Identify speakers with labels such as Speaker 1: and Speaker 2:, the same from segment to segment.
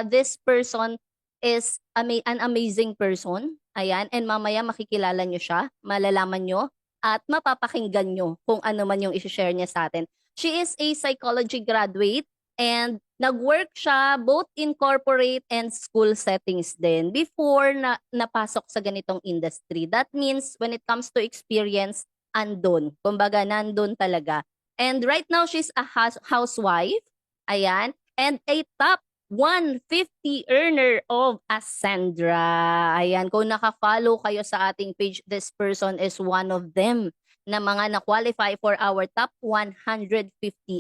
Speaker 1: This person is an amazing person. Ayan, and mamaya makikilala nyo siya, malalaman nyo, at mapapakinggan nyo kung ano man yung isi-share niya sa atin. She is a psychology graduate and nag-work siya both in corporate and school settings din before na napasok sa ganitong industry. That means when it comes to experience, andun. Kumbaga, nandun talaga. And right now, she's a housewife. Ayan. And a top 150 earner of Ascendra. Ayan, kung naka-follow kayo sa ating page, this person is one of them na mga na-qualify for our top 150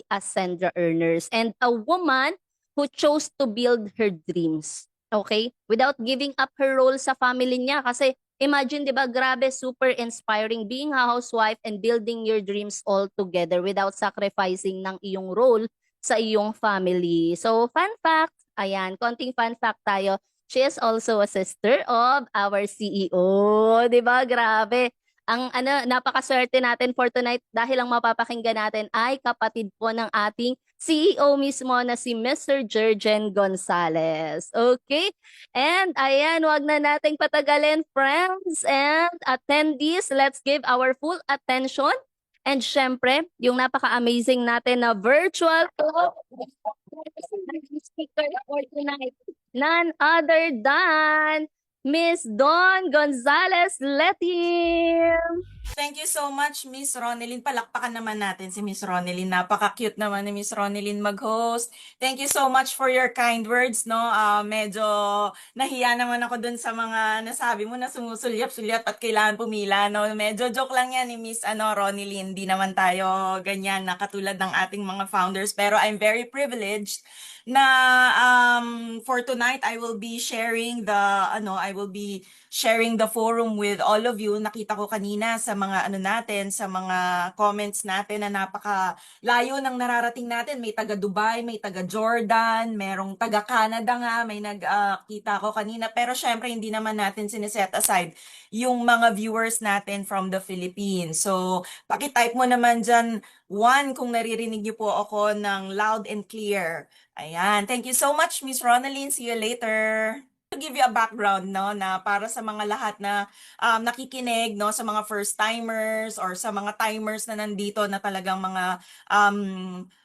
Speaker 1: Ascendra earners. And a woman who chose to build her dreams. Okay? Without giving up her role sa family niya. Kasi imagine, di ba, grabe, super inspiring being a housewife and building your dreams all together without sacrificing ng iyong role sa iyong family. So, fun fact, ayan, konting fun fact tayo. She is also a sister of our CEO. 'Di ba? Grabe. Ang napakaswerte natin for tonight dahil ang mapapakinggan natin ay kapatid po ng ating CEO mismo na si Mr. Jurgen Gonzalez. Okay? And ayan, wag na nating patagalin, friends and attendees. Let's give our full attention. And syempre, yung napaka-amazing natin na virtual speaker for tonight. None other than Miss Dawn Gonzalez Letim.
Speaker 2: Thank you so much, Miss Ronelyn. Palakpakan naman natin si Miss Ronelyn. Napaka-cute naman ni Miss Ronelyn mag-host. Thank you so much for your kind words, no? Medyo nahiya naman ako dun sa mga nasabi mo na sumusulyap-sulyap at kailangan pumila, no? Medyo joke lang yan ni Miss Ronelyn. Di naman tayo ganyan na katulad ng ating mga founders. Pero I'm very privileged na for tonight I will be sharing the forum with all of you. Nakita ko kanina sa mga natin, sa mga comments natin na napaka-layo ng nararating natin. May taga Dubai, may taga Jordan, merong taga Canada nga, may nagkita ko kanina. Pero syempre hindi naman natin sineset aside yung mga viewers natin from the Philippines. So, paki-type mo naman dyan, 1 kung naririnig niyo po ako ng loud and clear. Ayan. Thank you so much, Miss Ronaldine. See you later. To give you a background, no, na para sa mga lahat na nakikinig, no, sa mga first timers or sa mga timers na nandito na talagang mga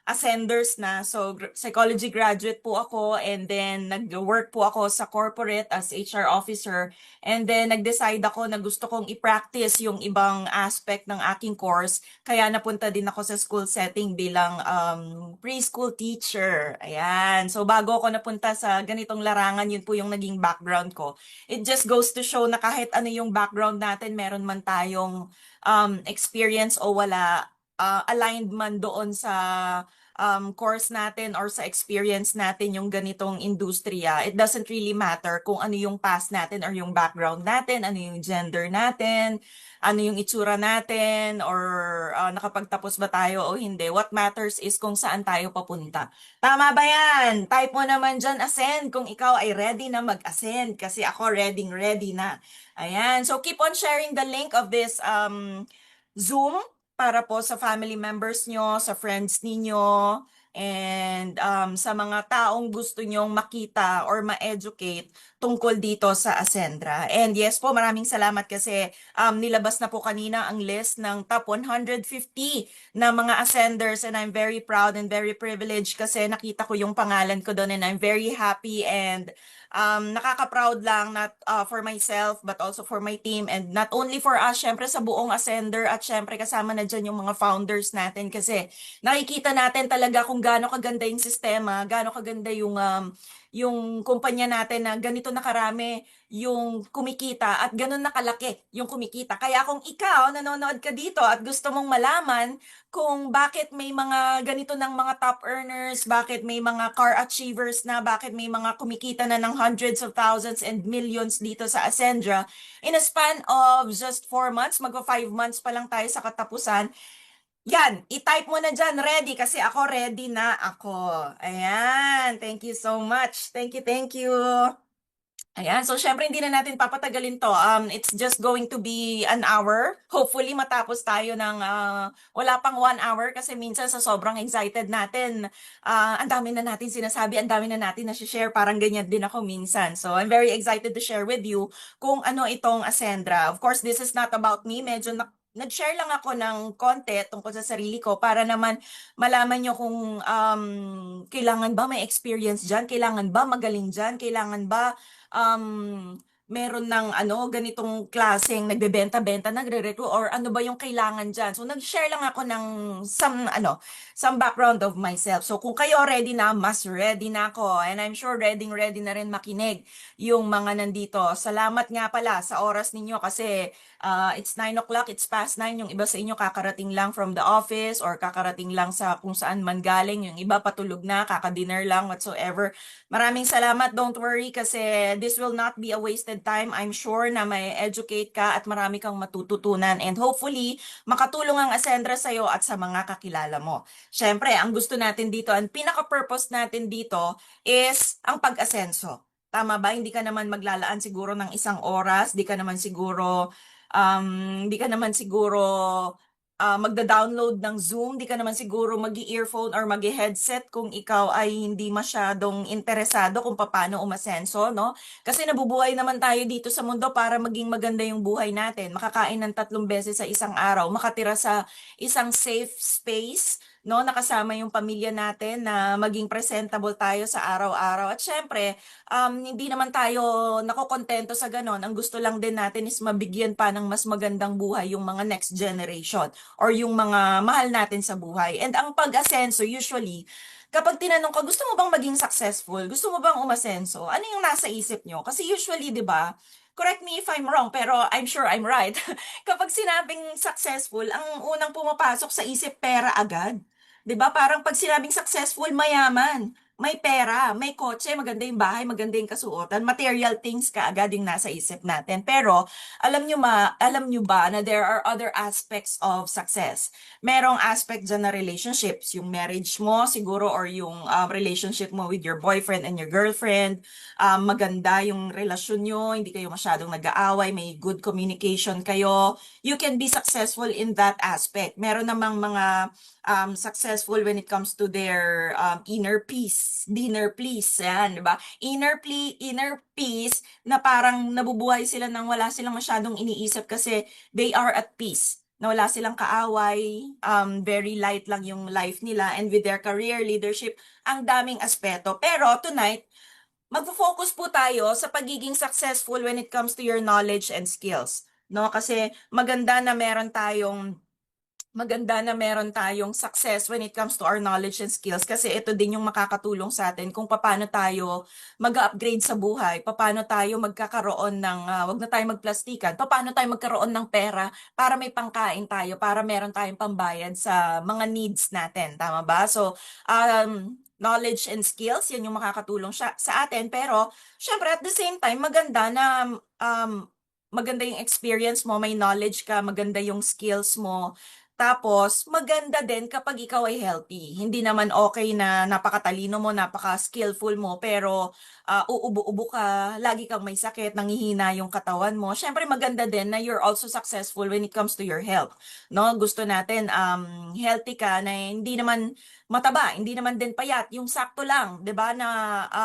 Speaker 2: ascenders na. So psychology graduate po ako, and then nag-work po ako sa corporate as HR officer, and then nag-decide ako na gusto kong i-practice yung ibang aspect ng aking course, kaya napunta din ako sa school setting bilang preschool teacher. Ayan. So bago ako napunta sa ganitong larangan, yun po yung naging background ko. It just goes to show na kahit ano yung background natin, meron man tayong experience o wala, aligned man doon sa course natin or sa experience natin yung ganitong industriya. It doesn't really matter kung ano yung past natin or yung background natin, ano yung gender natin, ano yung itsura natin, or nakapagtapos ba tayo o hindi. What matters is kung saan tayo papunta. Tama ba yan? Type mo naman dyan, ascend, kung ikaw ay ready na mag-ascend, kasi ako ready na. Ayan. So keep on sharing the link of this Zoom para po sa family members nyo, sa friends ninyo, and sa mga taong gusto nyong makita or ma-educate tungkol dito sa Ascendra. And yes po, maraming salamat kasi nilabas na po kanina ang list ng top 150 na mga Ascenders, and I'm very proud and very privileged kasi nakita ko yung pangalan ko doon, and I'm very happy and nakaka-proud lang, not for myself but also for my team, and not only for us, syempre sa buong Ascender, at syempre kasama na dyan yung mga founders natin, kasi nakikita natin talaga kung gaano kaganda yung sistema, gaano kaganda yung kumpanya natin na ganito na karami yung kumikita at ganun na kalaki yung kumikita. Kaya kung ikaw nanonood ka dito at gusto mong malaman kung bakit may mga ganito ng mga top earners, bakit may mga car achievers na, bakit may mga kumikita na ng hundreds of thousands and millions dito sa Ascendra, in a span of just 4 months, magpa 5 months pa lang tayo sa katapusan, yan, i-type mo na dyan, ready, kasi ako ready na ako. Ayan, thank you so much. Thank you, thank you. Ayan, so syempre hindi na natin papatagalin to. It's just going to be an hour. Hopefully matapos tayo ng wala pang 1 hour kasi minsan sa sobrang excited natin, ang dami na natin sinasabi, ang dami na natin na-share. Parang ganyan din ako minsan. So I'm very excited to share with you kung ano itong Ascendra. Of course, this is not about me. Medyo nag-share lang ako ng konti tungkol sa sarili ko para naman malaman nyo kung kailangan ba may experience dyan, kailangan ba magaling dyan, kailangan ba meron ng ganitong klaseng nagbebenta-benta, nagre-recruit, or ano ba yung kailangan dyan. So, nag-share lang ako ng some background of myself. So, kung kayo ready na, mas ready na ako. And I'm sure ready na rin makinig yung mga nandito. Salamat nga pala sa oras ninyo kasi it's 9 o'clock, it's past 9. Yung iba sa inyo kakarating lang from the office or kakarating lang sa kung saan man galing. Yung iba patulog na, kaka-dinner lang, whatsoever. Maraming salamat. Don't worry kasi this will not be a wasted time. I'm sure na may educate ka at marami kang matututunan. And hopefully, makatulong ang Ascendra sa'yo at sa mga kakilala mo. Siyempre, ang gusto natin dito, ang pinaka-purpose natin dito is ang pag-asenso. Tama ba? Hindi ka naman maglalaan siguro ng 1 oras. Di ka naman siguro magda-download ng Zoom, di ka naman siguro mag-earphone or mag-headset kung ikaw ay hindi masyadong interesado kung paano umasenso, no? Kasi nabubuhay naman tayo dito sa mundo para maging maganda yung buhay natin. Makakain ng 3 beses sa isang araw, makatira sa isang safe space, no? Nakasama yung pamilya natin na maging presentable tayo sa araw-araw. At syempre, hindi naman tayo nakokontento sa ganon. Ang gusto lang din natin is mabigyan pa ng mas magandang buhay yung mga next generation or yung mga mahal natin sa buhay. And ang pag-asenso, usually, kapag tinanong ka, gusto mo bang maging successful? Gusto mo bang umasenso? Ano yung nasa isip nyo? Kasi usually, di ba, correct me if I'm wrong, pero I'm sure I'm right. Kapag sinabing successful, ang unang pumapasok sa isip, pera agad. 'Di ba? Parang pag sinabing successful, mayaman, may pera, may kotse, maganda yung bahay, maganda yung kasuotan, material things ka agad yung nasa isip natin. Pero alam nyo ba na there are other aspects of success? Merong aspect dyan na relationships, yung marriage mo siguro or yung relationship mo with your boyfriend and your girlfriend. Maganda yung relasyon nyo, hindi kayo masyadong nag-aaway, may good communication kayo. You can be successful in that aspect. Meron namang mga successful when it comes to their inner peace, yan, di ba? Inner peace na parang nabubuhay sila nang wala silang masyadong iniisip kasi they are at peace. Na wala silang kaaway, very light lang yung life nila, and with their career, leadership, ang daming aspeto. Pero tonight, magfo-focus po tayo sa pagiging successful when it comes to your knowledge and skills. No? Kasi maganda na meron tayong success when it comes to our knowledge and skills kasi ito din yung makakatulong sa atin kung paano tayo mag-upgrade sa buhay, paano tayo magkakaroon ng, wag na tayo magplastikan, paano tayo magkaroon ng pera para may pangkain tayo, para meron tayong pambayad sa mga needs natin. Tama ba? So, knowledge and skills, yan yung makakatulong sa atin. Pero, syempre, at the same time, maganda yung experience mo, may knowledge ka, maganda yung skills mo. Tapos, maganda din kapag ikaw ay healthy. Hindi naman okay na napakatalino mo, napaka-skillful mo, pero uubo-ubo ka, lagi kang may sakit, nangihina yung katawan mo. Siyempre, maganda din na you're also successful when it comes to your health. No? Gusto natin healthy ka na hindi naman mataba, hindi naman din payat, yung sakto lang, 'di ba? Na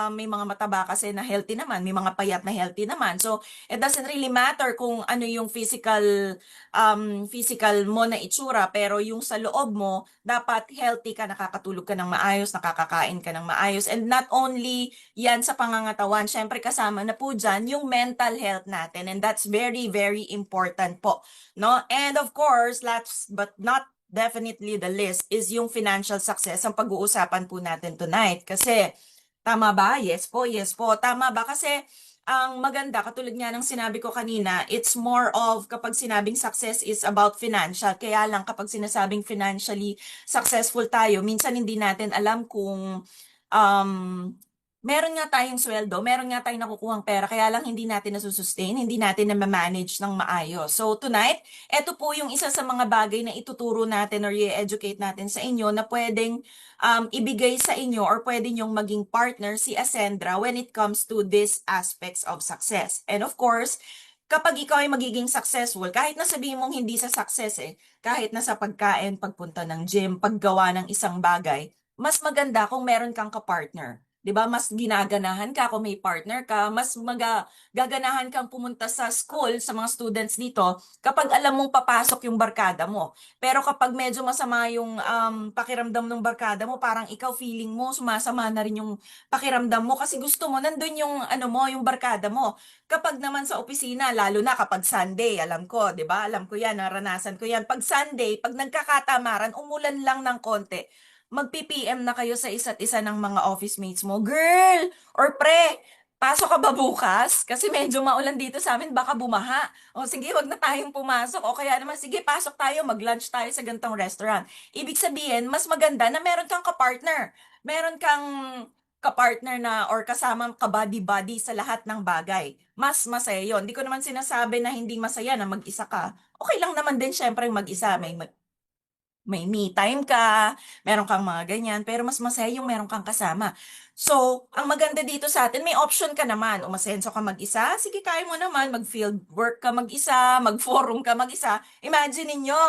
Speaker 2: may mga mataba kasi na healthy naman, may mga payat na healthy naman. So, it doesn't really matter kung ano yung physical mo na itsura, pero yung sa loob mo, dapat healthy ka, nakakatulog ka ng maayos, nakakakain ka ng maayos. And not only yan sa pangangatawan, syempre kasama na po dyan yung mental health natin. And that's very, very important po. No? And of course, last but not definitely the list is yung financial success ang pag-uusapan po natin tonight. Kasi, tama ba? Yes po, yes po. Tama ba? Kasi, ang maganda, katulad nga ng sinabi ko kanina, it's more of kapag sinabing success is about financial. Kaya lang kapag sinasabing financially successful tayo, minsan hindi natin alam kung um, meron nga tayong sweldo, meron nga tayong nakukuhang pera, kaya lang hindi natin nasusustain, hindi natin na manage ng maayos. So tonight, eto po yung isa sa mga bagay na ituturo natin or i-educate natin sa inyo na pwedeng ibigay sa inyo or pwede nyong maging partner si Ascendra when it comes to these aspects of success. And of course, kapag ikaw ay magiging successful, kahit na sabihin mong hindi sa success kahit na sa pagkain, pagpunta ng gym, paggawa ng isang bagay, mas maganda kung meron kang kapartner. 'Di ba? Mas ginaganahan ka kung may partner ka, mas gaganahan kang pumunta sa school sa mga students dito kapag alam mong papasok yung barkada mo. Pero kapag medyo masama yung pakiramdam ng barkada mo, parang ikaw feeling mo sumasama na rin yung pakiramdam mo kasi gusto mo nandun yung ano mo, yung barkada mo. Kapag naman sa opisina, lalo na kapag Sunday, alam ko, 'di ba? Alam ko 'yan, naranasan ko 'yan. Pag Sunday, pag nagkakatamaran, umulan lang ng konti, magpi-PM na kayo sa isa't isa ng mga office mates mo, girl or pre, pasok ka ba bukas? Kasi medyo maulan dito sa amin, baka bumaha. O sige, wag na tayong pumasok. O kaya naman, sige, pasok tayo, mag-lunch tayo sa gantong restaurant. Ibig sabihin, mas maganda na meron kang kapartner. Meron kang kapartner na or kasamang kabady-body sa lahat ng bagay. Mas masaya yon. Di ko naman sinasabi na hindi masaya na mag-isa ka. Okay lang naman din syempre mag-isa. May me time ka, meron kang mga ganyan, pero mas masaya yung meron kang kasama. So, ang maganda dito sa atin, may option ka naman. Umasenso ka mag-isa, sige, kaya mo naman. Mag-field work ka mag-isa, mag-forum ka mag-isa. Imagine ninyo,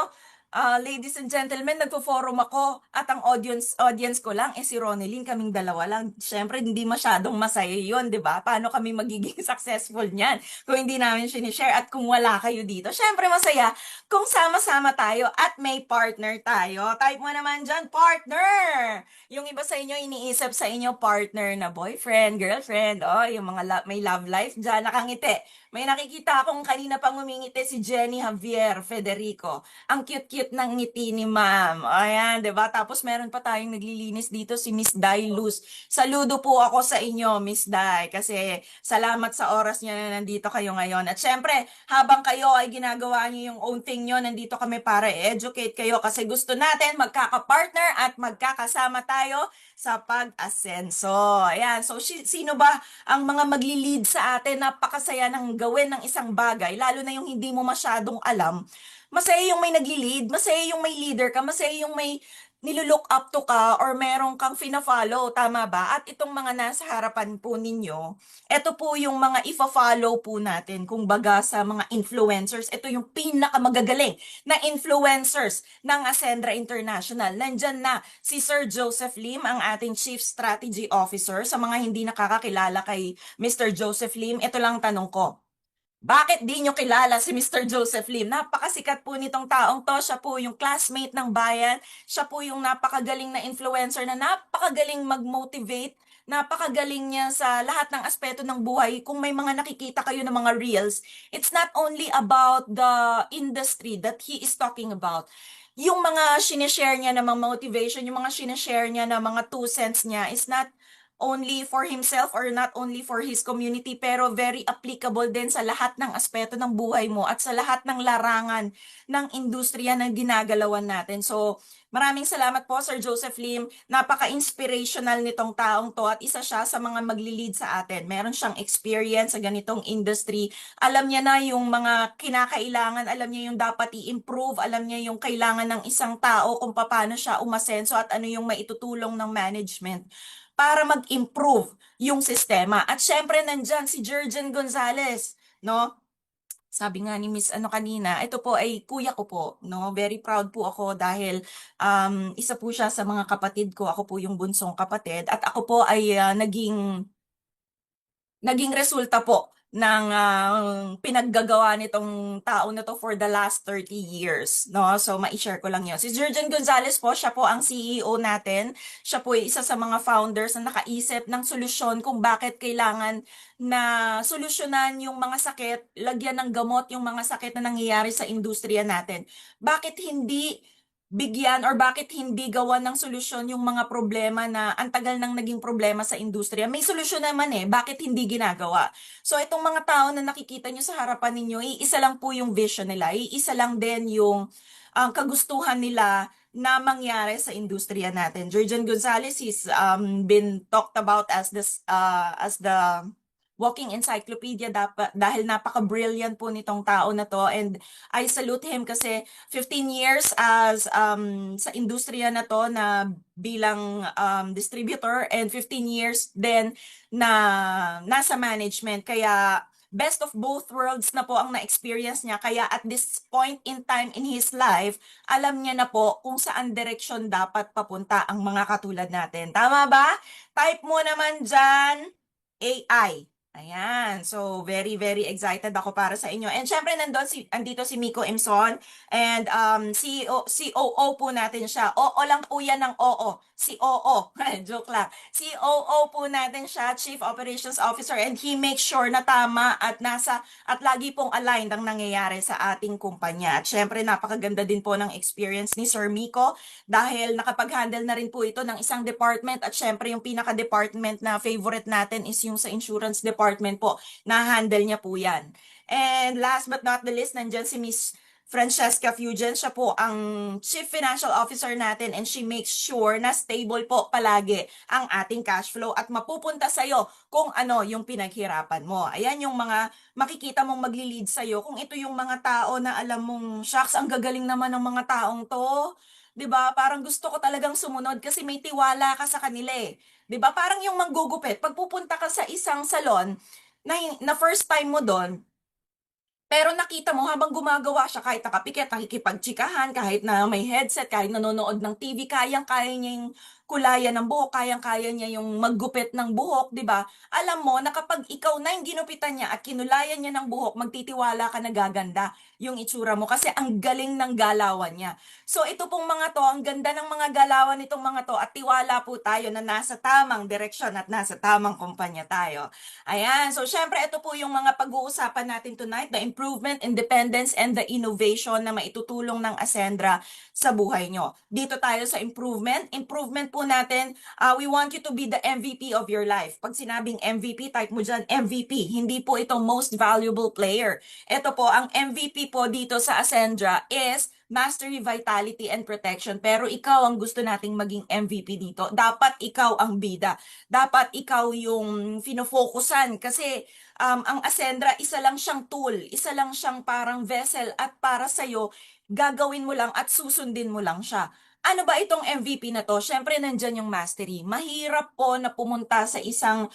Speaker 2: ladies and gentlemen, nagpo-forum ako at ang audience ko lang, si Ronelyn, kaming dalawa lang. Siyempre, hindi masyadong masaya yun, di ba? Paano kami magiging successful niyan kung hindi namin sinishare at kung wala kayo dito? Siyempre, masaya kung sama-sama tayo at may partner tayo. Type mo naman dyan, partner! Yung iba sa inyo, iniisip sa inyo, partner na boyfriend, girlfriend, yung mga may love life dyan, nakangiti. May nakikita akong kanina pang umingiti si Jenny Javier Federico. Ang cute-cute ng ngiti ni ma'am. Ayan, 'di ba? Tapos meron pa tayong naglilinis dito si Miss Dai Luz. Saludo po ako sa inyo, Miss Dai, kasi salamat sa oras niyo na nandito kayo ngayon. At syempre, habang kayo ay ginagawa niyo yung own thing niyo, nandito kami para i-educate kayo kasi gusto natin magkaka-partner at magkakasama tayo sa pag-asenso. Ayan, so sino ba ang mga magli-lead sa atin? Napakasaya ng gawin ng isang bagay, lalo na yung hindi mo masyadong alam. Masaya yung may nagli-lead, masaya yung may leader ka, masaya yung may nilulook up to ka or meron kang fina-follow, tama ba? At itong mga nasa harapan po ninyo, ito po yung mga ifa-follow po natin. Kung baga sa mga influencers, ito yung pinakamagagaling na influencers ng Ascendra International. Nandyan na si Sir Joseph Lim, ang ating Chief Strategy Officer. Sa mga hindi nakakakilala kay Mr. Joseph Lim, ito lang tanong ko. Bakit di nyo kilala si Mr. Joseph Lim? Napakasikat po nitong taong to. Siya po yung classmate ng bayan. Siya po yung napakagaling na influencer na napakagaling mag-motivate. Napakagaling niya sa lahat ng aspeto ng buhay. Kung may mga nakikita kayo ng mga reels, it's not only about the industry that he is talking about. Yung mga sinishare niya na mga motivation, yung mga sinishare niya na mga 2 cents niya is not only for himself or not only for his community, pero very applicable din sa lahat ng aspeto ng buhay mo at sa lahat ng larangan ng industriya na ginagalawan natin. So, maraming salamat po, Sir Joseph Lim. Napaka-inspirational nitong taong to at isa siya sa mga magli-lead sa atin. Meron siyang experience sa ganitong industry. Alam niya na yung mga kinakailangan, alam niya yung dapat i-improve, alam niya yung kailangan ng isang tao kung paano siya umasenso at ano yung maitutulong ng management para mag-improve yung sistema. At syempre nandyan si Jurgen Gonzalez, no? Sabi nga ni Miss ano kanina, ito po ay kuya ko po, no? Very proud po ako dahil isa po siya sa mga kapatid ko. Ako po yung bunsong kapatid at ako po ay naging resulta po ng pinaggagawa nitong tao na to for the last 30 years, no? So, ma-share ko lang yun. Si Jurgen Gonzalez po, siya po ang CEO natin. Siya po ay isa sa mga founders na nakaisip ng solusyon kung bakit kailangan na solusyonan yung mga sakit, lagyan ng gamot yung mga sakit na nangyayari sa industriya natin. Bakit hindi bigyan or bakit hindi gawa ng solusyon yung mga problema na ang tagal nang naging problema sa industriya? May solusyon naman bakit hindi ginagawa? So itong mga tao na nakikita nyo sa harapan ninyo, iisa lang po yung vision nila, iisa lang din yung kagustuhan nila na mangyari sa industriya natin. Jurgen Gonzalez is been talked about as the walking encyclopedia dahil napaka-brilliant po nitong tao na to, and I salute him kasi 15 years as sa industriya na to na bilang distributor, and 15 years din na nasa management. Kaya best of both worlds na po ang na-experience niya. Kaya at this point in time in his life, alam niya na po kung saan direksyon dapat papunta ang mga katulad natin. Tama ba? Type mo naman dyan, AI. Ayan. So, very, very excited ako para sa inyo. And syempre, andito si Miko Imson. And COO po natin siya. Oo lang po yan ng oo. COO. Joke lang. COO po natin siya, Chief Operations Officer. And he makes sure na tama at lagi pong aligned ang nangyayari sa ating kumpanya. At syempre, napakaganda din po ng experience ni Sir Miko dahil nakapag-handle na rin po ito ng isang department, at syempre yung pinaka-department na favorite natin is yung sa insurance department po. Na-handle niya po yan. And last but not the least, nandyan si Miss Francesca Fugen. Siya po ang Chief Financial Officer natin, and she makes sure na stable po palagi ang ating cash flow at mapupunta sa'yo kung ano yung pinaghirapan mo. Ayan yung mga makikita mong magli-lead sa'yo. Kung ito yung mga tao na alam mong, shucks, ang gagaling naman ng mga taong to. 'Di ba? Parang gusto ko talagang sumunod kasi may tiwala ka sa kanila eh. 'Di ba? Parang yung manggugupit, pag pupunta ka sa isang salon na first time mo doon, pero nakita mo habang gumagawa siya, kahit nakapikit, nakikipagtsikahan, kahit na may headset, kahit nanonood ng TV, kayang-kaya niya yung kulayan ng buhok, kayang-kaya niya yung maggupit ng buhok, di ba? Alam mo na kapag ikaw na yung ginupitan niya at kinulayan niya ng buhok, magtitiwala ka na gaganda yung itsura mo kasi ang galing ng galawan niya. So ito pong mga to, ang ganda ng mga galawan nitong mga to, at tiwala po tayo na nasa tamang direksyon at nasa tamang kumpanya tayo. Ayan, so syempre ito po yung mga pag-uusapan natin tonight, the improvement, independence, and the innovation na maitutulong ng Ascendra sa buhay nyo. Dito tayo sa improvement. Improvement po natin, we want you to be the MVP of your life. Pag sinabing MVP, type mo dyan MVP. Hindi po ito most valuable player. Ito po, ang MVP po dito sa Ascendra is Mastery, Vitality, and Protection. Pero ikaw ang gusto nating maging MVP dito. Dapat ikaw ang bida. Dapat ikaw yung finofokusan kasi ang Ascendra, isa lang siyang tool, isa lang siyang parang vessel, at para sa'yo, gagawin mo lang at susundin mo lang siya. Ano ba itong MVP na to? Syempre, nandyan yung mastery. Mahirap po na pumunta sa isang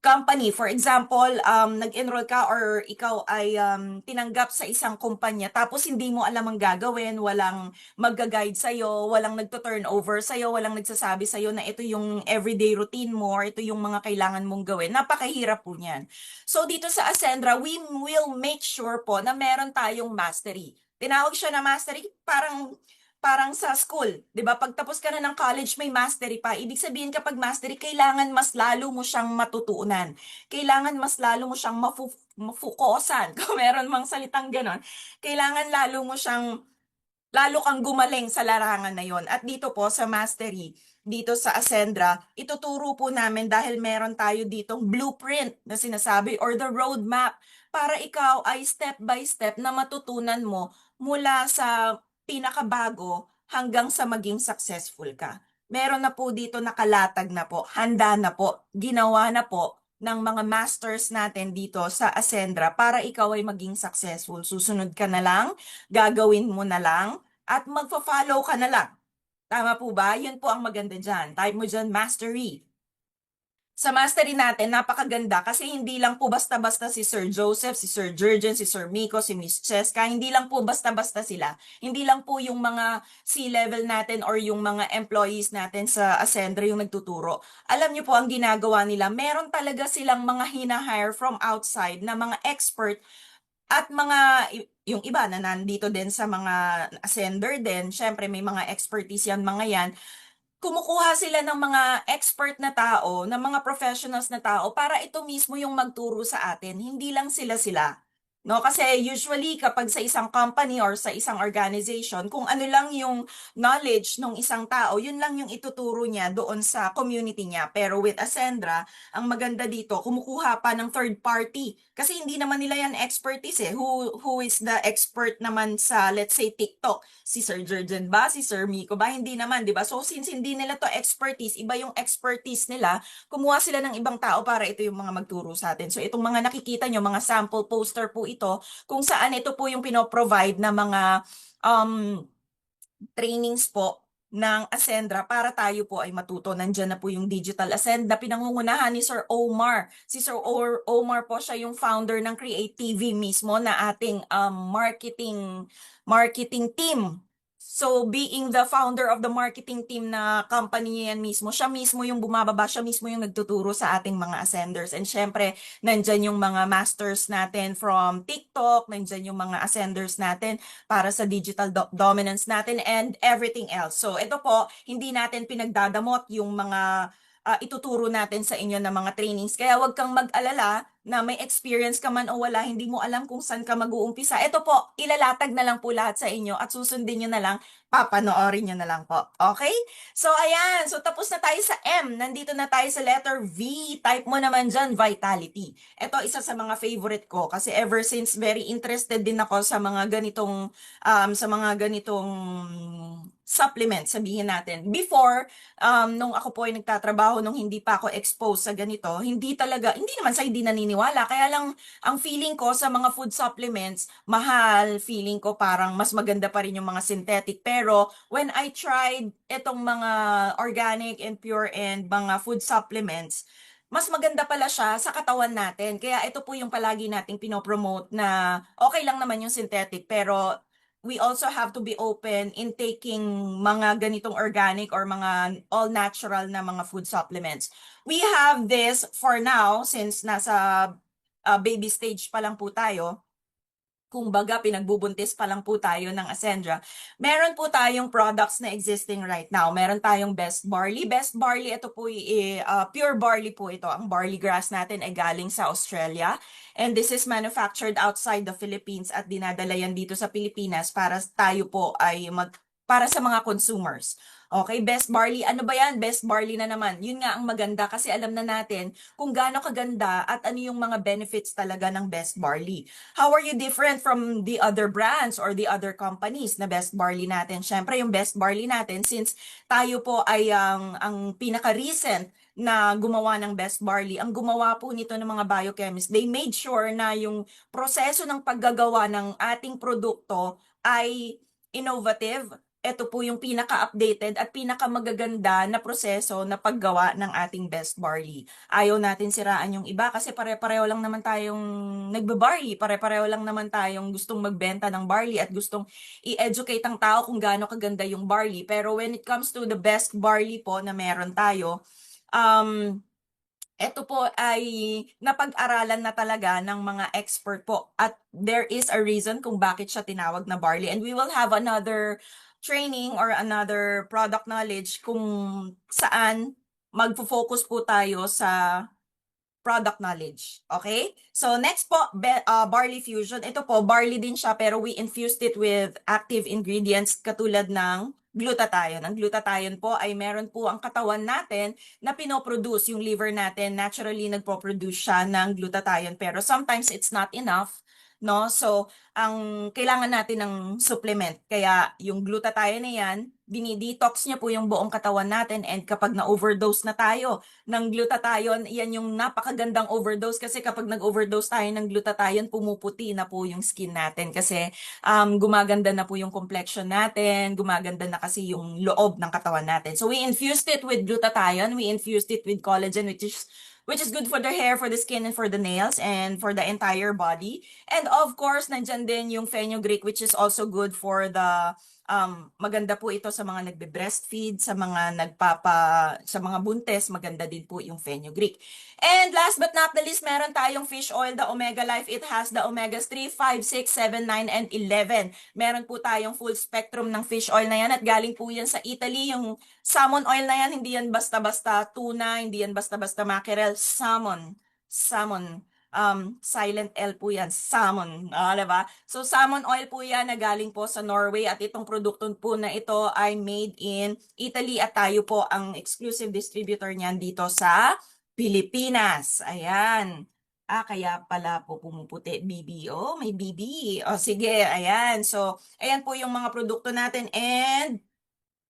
Speaker 2: company. For example, nag-enroll ka or ikaw ay tinanggap sa isang kumpanya tapos hindi mo alam ang gagawin, walang magga-guide sa'yo, walang nagto-turnover sa'yo, walang nagsasabi sa'yo na ito yung everyday routine mo, or ito yung mga kailangan mong gawin. Napakahirap po niyan. So dito sa Ascendra, we will make sure po na meron tayong mastery. Tinawag siya na mastery, parang sa school, 'di ba? Pag tapos ka na ng college, may mastery pa. Ibig sabihin kapag mastery, kailangan mas lalo mo siyang matutuunan. Kailangan mas lalo mo siyang mafukosan. Kung meron mang salitang ganon. Kailangan lalo kang gumaling sa larangan na yon. At dito po sa mastery, dito sa Ascendra, ituturo po namin dahil meron tayo ditong blueprint na sinasabi or the roadmap para ikaw ay step by step na matutunan mo mula sa pinakabago hanggang sa maging successful ka. Meron na po dito nakalatag na po, handa na po, ginawa na po ng mga masters natin dito sa Ascendra para ikaw ay maging successful. Susunod ka na lang, gagawin mo na lang, at magfa-follow ka na lang. Tama po ba? Yun po ang maganda dyan. Type mo dyan, mastery. Sa mastery natin, napakaganda kasi hindi lang po basta-basta si Sir Joseph, si Sir Jurgen, si Sir Miko, si Miss Cheska, hindi lang po basta-basta sila. Hindi lang po yung mga C-level natin or yung mga employees natin sa Ascendra yung nagtuturo. Alam niyo po ang ginagawa nila, meron talaga silang mga hina-hire from outside na mga expert at yung iba na nandito din sa mga Ascender din, syempre may mga expertise yan, mga yan, kumukuha sila ng mga expert na tao, ng mga professionals na tao para ito mismo yung magturo sa atin. Hindi lang sila-sila. No, kasi usually kapag sa isang company or sa isang organization, kung ano lang yung knowledge ng isang tao, yun lang yung ituturo niya doon sa community niya. Pero with Ascendra, ang maganda dito, kumukuha pa ng third party. Kasi hindi naman nila yan expertise eh. Who is the expert naman sa, let's say, TikTok? Si Sir Jurgen ba? Si Sir Miko ba? Hindi naman, di ba? So since hindi nila to expertise, iba yung expertise nila, kumuha sila ng ibang tao para ito yung mga magturo sa atin. So itong mga nakikita nyo, mga sample poster po ito, kung saan ito po yung pinoprovide na mga um, trainings po ng Ascendra para tayo po ay matuto. Nandyan na po yung Digital Ascend pinangungunahan ni Sir Omar. Si Sir Omar po siya yung founder ng Create TV mismo na ating marketing team. So, being the founder of the marketing team na company yan mismo, siya mismo yung bumababa, siya mismo yung nagtuturo sa ating mga ascenders. And syempre, nandyan yung mga masters natin from TikTok, nandyan yung mga ascenders natin para sa digital dominance natin and everything else. So, ito po, hindi natin pinagdadamot yung mga ituturo natin sa inyo na mga trainings. Kaya wag kang mag-alala na may experience ka man o wala, hindi mo alam kung saan ka mag-uumpisa. Ito po, ilalatag na lang po lahat sa inyo at susundin nyo na lang, papanoorin nyo na lang po. Okay? So, ayan. So, tapos na tayo sa M. Nandito na tayo sa letter V. Type mo naman dyan, vitality. Ito, isa sa mga favorite ko kasi ever since very interested din ako sa mga ganitong supplement, sabihin natin. Before, nung ako po ay nagtatrabaho, nung hindi pa ako exposed sa ganito, hindi naman sa hindi naniniwala. Kaya lang, ang feeling ko sa mga food supplements, mahal, feeling ko parang mas maganda pa rin yung mga synthetic. Pero, when I tried itong mga organic and pure and mga food supplements, mas maganda pala siya sa katawan natin. Kaya ito po yung palagi nating pinopromote na okay lang naman yung synthetic, pero we also have to be open in taking mga ganitong organic or mga all natural na mga food supplements. We have this for now since nasa baby stage pa lang po tayo. Kung baga pinagbubuntis pa lang po tayo ng Ascendra, meron po tayong products na existing right now. Meron tayong Best Barley. Best Barley, ito po pure barley po ito. Ang barley grass natin ay galing sa Australia. And this is manufactured outside the Philippines at dinadala yan dito sa Pilipinas para tayo po ay para sa mga consumers. Okay, Best Barley. Ano ba yan? Best Barley na naman. Yun nga ang maganda kasi alam na natin kung gaano kaganda at ano yung mga benefits talaga ng Best Barley. How are you different from the other brands or the other companies na Best Barley natin? Syempre, yung Best Barley natin, since tayo po ay ang pinaka-recent na gumawa ng Best Barley, ang gumawa po nito ng mga biochemists, they made sure na yung proseso ng paggagawa ng ating produkto ay innovative. Ito po yung pinaka-updated at pinaka-magaganda na proseso na paggawa ng ating Best Barley. Ayaw natin siraan yung iba kasi pare-pareho lang naman tayong nagbe-barley, pare-pareho lang naman tayong gustong magbenta ng barley at gustong i-educate ang tao kung gaano kaganda yung barley. Pero when it comes to the best barley po na meron tayo, ito po ay napag-aralan na talaga ng mga expert po. At there is a reason kung bakit siya tinawag na barley. And we will have another training or another product knowledge kung saan magfo-focus po tayo sa product knowledge. Okay? So next po, barley fusion. Ito po, barley din siya pero we infused it with active ingredients katulad ng glutathione. Ang glutathione po ay meron po ang katawan natin na pinoproduce. Yung liver natin, naturally nagpo-produce siya ng glutathione pero sometimes it's not enough. No? So, ang kailangan natin ng supplement. Kaya yung glutathione na yan, dinidetox niya po yung buong katawan natin and kapag na-overdose na tayo ng glutathione, yan yung napakagandang overdose kasi kapag nag-overdose tayo ng glutathione, pumuputi na po yung skin natin kasi gumaganda na po yung complexion natin, gumaganda na kasi yung loob ng katawan natin. So we infused it with glutathione, we infused it with collagen which is good for the hair, for the skin, and for the nails, and for the entire body. And of course, nandyan din yung fenugreek, which is also good for the maganda po ito sa mga nagbe-breastfeed, sa mga buntes, maganda din po yung fenugreek. And last but not the least, meron tayong fish oil, the Omega Life. It has the omegas 3, 5, 6, 7, 9, and 11. Meron po tayong full spectrum ng fish oil na yan at galing po yan sa Italy. Yung salmon oil na yan, hindi yan basta-basta tuna, hindi yan basta-basta mackerel, salmon silent L po yan, salmon, diba? So salmon oil po yan na galing po sa Norway at itong produkto po na ito ay made in Italy at tayo po ang exclusive distributor niyan dito sa Pilipinas. Ayan. Kaya pala po pumuputi, BB. Oh, may BB. O, sige, ayan. So, ayan po yung mga produkto natin and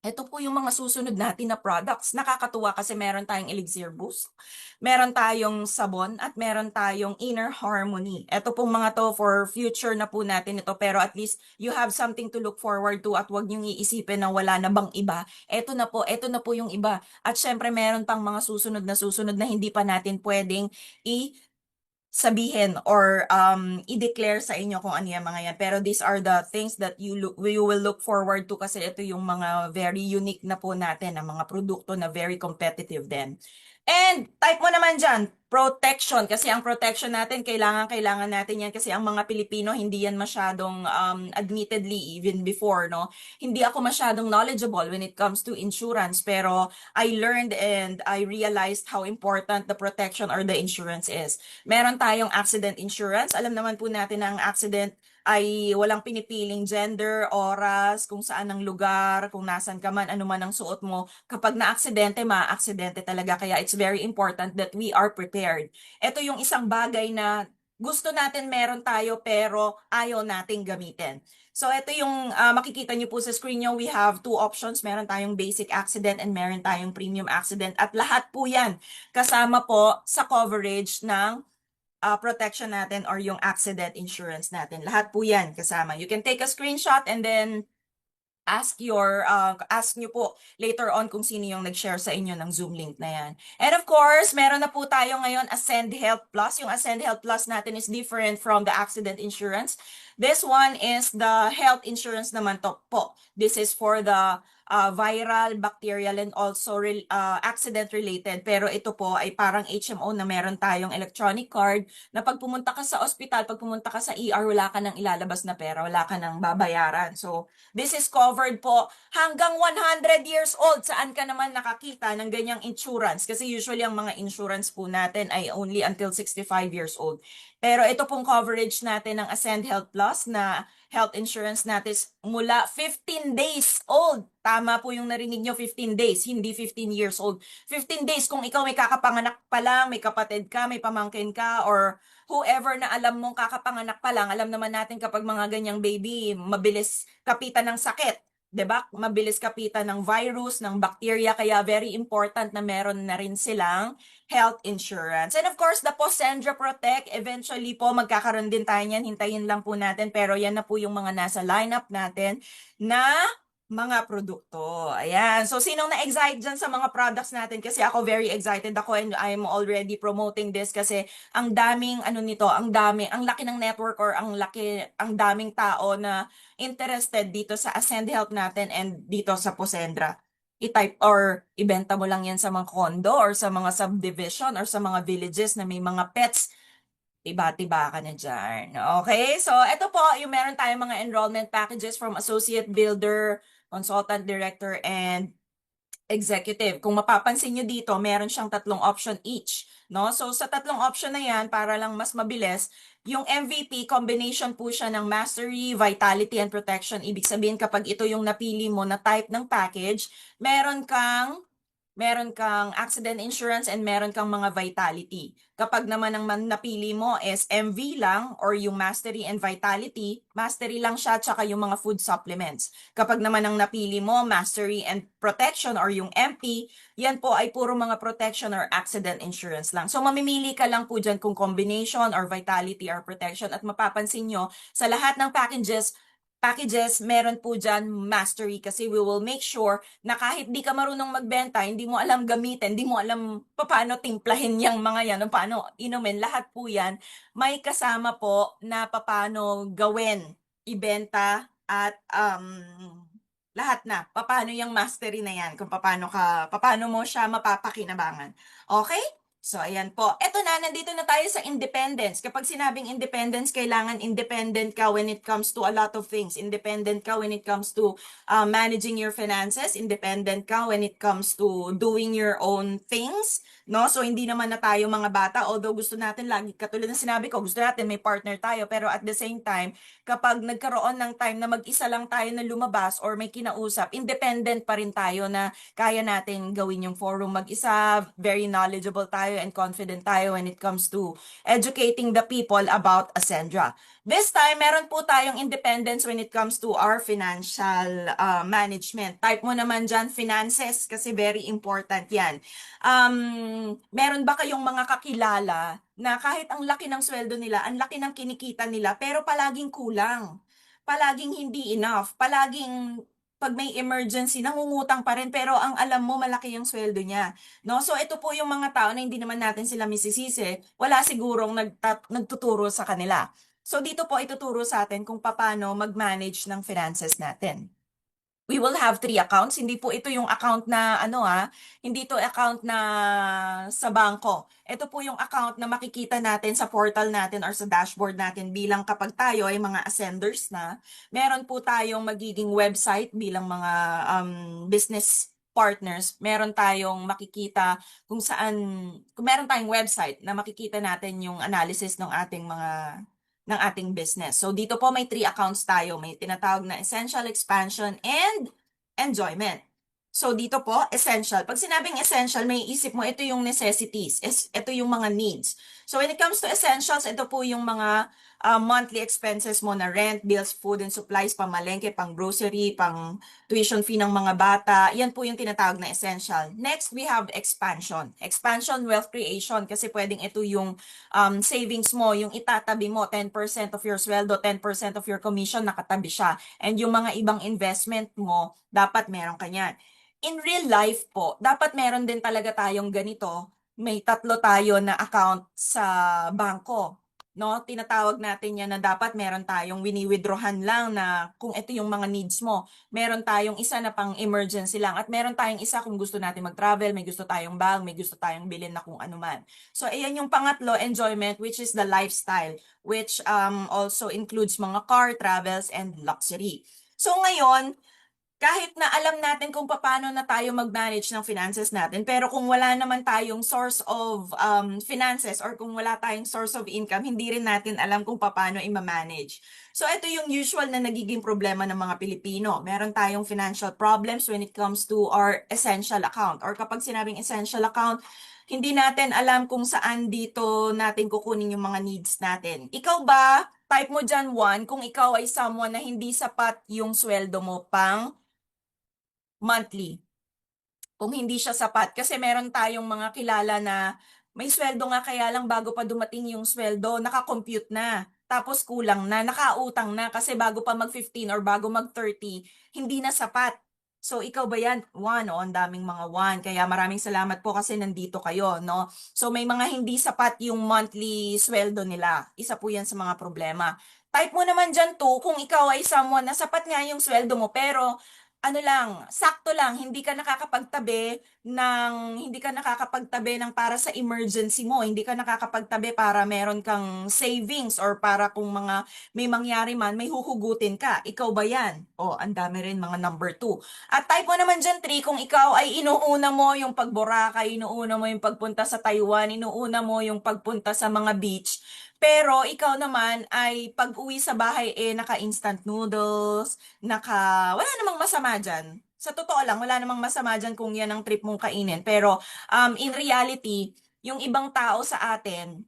Speaker 2: ito po yung mga susunod natin na products. Nakakatuwa kasi meron tayong Elixir Boost, meron tayong sabon, at meron tayong Inner Harmony. Ito pong mga to for future na po natin ito, pero at least you have something to look forward to at wag niyong iisipin na wala na bang iba. Ito na po yung iba. At syempre meron pang mga susunod na hindi pa natin pwedeng sabihin or i-declare sa inyo kung ano yung mga yan. Pero these are the things that you will look forward to kasi ito yung mga very unique na po natin, na mga produkto na very competitive din. And type mo naman dyan, protection. Kasi ang protection natin, kailangan natin yan kasi ang mga Pilipino, hindi yan masyadong admittedly even before, no? Hindi ako masyadong knowledgeable when it comes to insurance, pero I learned and I realized how important the protection or the insurance is. Meron tayong accident insurance. Alam naman po natin na ang accident ay walang pinipiling gender, oras, kung saan ang lugar, kung nasan ka man, ano man ang suot mo. Kapag na-aksidente, ma-aksidente talaga. Kaya it's very important that we are prepared. Ito yung isang bagay na gusto natin meron tayo pero ayaw nating gamitin. So ito yung makikita nyo po sa screen nyo, we have two options. Meron tayong basic accident and meron tayong premium accident. At lahat po yan kasama po sa coverage ng protection natin or yung accident insurance natin. Lahat po yan kasama. You can take a screenshot and then ask nyo po later on kung sino yung nag-share sa inyo ng Zoom link na yan. And of course, meron na po tayo ngayon Ascend Health Plus. Yung Ascend Health Plus natin is different from the accident insurance. This one is the health insurance naman to po. This is for the viral, bacterial, and also accident related. Pero ito po ay parang HMO na meron tayong electronic card na pag pumunta ka sa ospital, pag pumunta ka sa ER, wala ka nang ilalabas na pera, wala ka nang babayaran. So, this is covered po hanggang 100 years old. Saan ka naman nakakita ng ganyang insurance? Kasi usually ang mga insurance po natin ay only until 65 years old. Pero ito pong coverage natin ng Ascend Health Plus na health insurance natin mula 15 days old. Tama po yung narinig nyo, 15 days, hindi 15 years old. 15 days kung ikaw may kakapanganak pa lang, may kapatid ka, may pamangkin ka, or whoever na alam mong kakapanganak pa lang. Alam naman natin kapag mga ganyang baby, mabilis kapitan ng sakit. 'Di ba? Mabilis kapitan ng virus, ng bacteria, kaya very important na meron na rin silang health insurance. And of course, the Posendra Protect, eventually po magkakaroon din tayo niyan, hintayin lang po natin, pero yan na po yung mga nasa lineup natin na mga produkto. Ayan. So, sinong na-excite dyan sa mga products natin? Kasi ako very excited ako and I'm already promoting this kasi ang daming ang laki ng network or ang daming tao na interested dito sa Ascend Health natin and dito sa Posendra. I-type or ibenta mo lang yan sa mga condo or sa mga subdivision or sa mga villages na may mga pets. Tiba-tiba ka na dyan. Okay? So, ito po, yung meron tayong mga enrollment packages from associate builder, consultant director, and executive. Kung mapapansin nyo dito, meron siyang tatlong option each. No? So, sa tatlong option na yan, para lang mas mabilis, yung MVP, combination po siya ng Mastery, Vitality, and Protection. Ibig sabihin, kapag ito yung napili mo na type ng package, meron kang accident insurance and meron kang mga vitality. Kapag naman ang napili mo is MV lang or yung Mastery and Vitality, Mastery lang siya tsaka yung mga food supplements. Kapag naman ang napili mo Mastery and Protection or yung MP, yan po ay puro mga protection or accident insurance lang. So mamimili ka lang po dyan kung combination or Vitality or Protection at mapapansin nyo sa lahat ng packages, meron po dyan Mastery kasi we will make sure na kahit di ka marunong magbenta, hindi mo alam gamitin, hindi mo alam paano timplahin yung mga yan, paano inumin, lahat po yan, may kasama po na paano gawin, ibenta, at lahat na, paano yung Mastery na yan, kung paano mo siya mapapakinabangan. Okay? So, ayan po. Eto na, nandito na tayo sa independence. Kapag sinabing independence, kailangan independent ka when it comes to a lot of things. Independent ka when it comes to managing your finances. Independent ka when it comes to doing your own things. No? So, hindi naman na tayo mga bata. Although gusto natin lagi, katulad ng sinabi ko, gusto natin may partner tayo. Pero at the same time, kapag nagkaroon ng time na mag-isa lang tayo na lumabas or may kinausap, independent pa rin tayo na kaya natin gawin yung forum mag-isa, very knowledgeable tayo and confident tayo when it comes to educating the people about Ascendra. This time, meron po tayong independence when it comes to our financial management. Type mo naman dyan, finances, kasi very important yan. Meron ba kayong mga kakilala na kahit ang laki ng sweldo nila, ang laki ng kinikita nila, pero palaging kulang? Palaging hindi enough, palaging pag may emergency, nangungutang pa rin, pero ang alam mo, malaki yung sweldo niya. No? So, ito po yung mga tao na hindi naman natin sila misisisi, wala sigurong nagtuturo sa kanila. So, dito po ituturo sa atin kung paano mag-manage ng finances natin. We will have 3 accounts. Hindi po ito yung account na hindi ito account na sa bangko. Ito po yung account na makikita natin sa portal natin or sa dashboard natin bilang kapag tayo ay mga ascenders na. Meron po tayong magiging website bilang mga business partners. Meron tayong makikita kung meron tayong website na makikita natin yung analysis ng ating business. So dito po may 3 accounts tayo. May tinatawag na essential, expansion, and enjoyment. So dito po, essential. Pag sinabing essential, may isip mo, ito yung necessities. Ito yung mga needs. So when it comes to essentials, ito po yung mga monthly expenses mo na rent, bills, food and supplies, pamalengke, pang grocery, pang tuition fee ng mga bata. Yan po yung tinatawag na essential. Next, we have expansion. Expansion, wealth creation. Kasi pwedeng ito yung savings mo, yung itatabi mo, 10% of your sweldo, 10% of your commission, nakatabi siya. And yung mga ibang investment mo, dapat meron ka yan. In real life po, dapat meron din talaga tayong ganito. May 3 tayo na account sa bangko. No, tinatawag natin yan na dapat meron tayong wini-withdrawhan lang na kung ito yung mga needs mo. Meron tayong isa na pang emergency lang at meron tayong isa kung gusto natin mag-travel, may gusto tayong bag, may gusto tayong bilhin na kung ano man. So, ayan yung pangatlo, enjoyment, which is the lifestyle, which also includes mga car, travels, and luxury. So, ngayon, kahit na alam natin kung paano na tayo mag-manage ng finances natin, pero kung wala naman tayong source of finances or kung wala tayong source of income, hindi rin natin alam kung paano i-manage. So ito yung usual na nagiging problema ng mga Pilipino. Meron tayong financial problems when it comes to our essential account. Or kapag sinabing essential account, hindi natin alam kung saan dito natin kukunin yung mga needs natin. Ikaw ba, type mo dyan 1, kung ikaw ay someone na hindi sapat yung sweldo mo pang monthly. Kung hindi siya sapat. Kasi meron tayong mga kilala na may sweldo nga kaya lang bago pa dumating yung sweldo, nakakompute na. Tapos kulang na, nakautang na kasi bago pa mag-15 or bago mag-30, hindi na sapat. So, ikaw ba yan? 1, ang daming mga 1. Kaya maraming salamat po kasi nandito kayo, no? So, may mga hindi sapat yung monthly sweldo nila. Isa po yan sa mga problema. Type mo naman dyan 2 kung ikaw ay someone na sapat nga yung sweldo mo pero ano lang, sakto lang, hindi ka nakakapagtabi ng para sa emergency mo, hindi ka nakakapagtabi para meron kang savings or para kung may mangyari man, may huhugutin ka. Ikaw ba yan? O, ang dami rin mga number 2. At type mo naman dyan 3 kung ikaw ay inuuna mo yung pagboracay, inuuna mo yung pagpunta sa Taiwan, inuuna mo yung pagpunta sa mga beach, pero ikaw naman ay pag-uwi sa bahay naka-instant noodles, wala namang masama dyan. Sa totoo lang, wala namang masama dyan kung yan ang trip mong kainin. Pero in reality, yung ibang tao sa atin,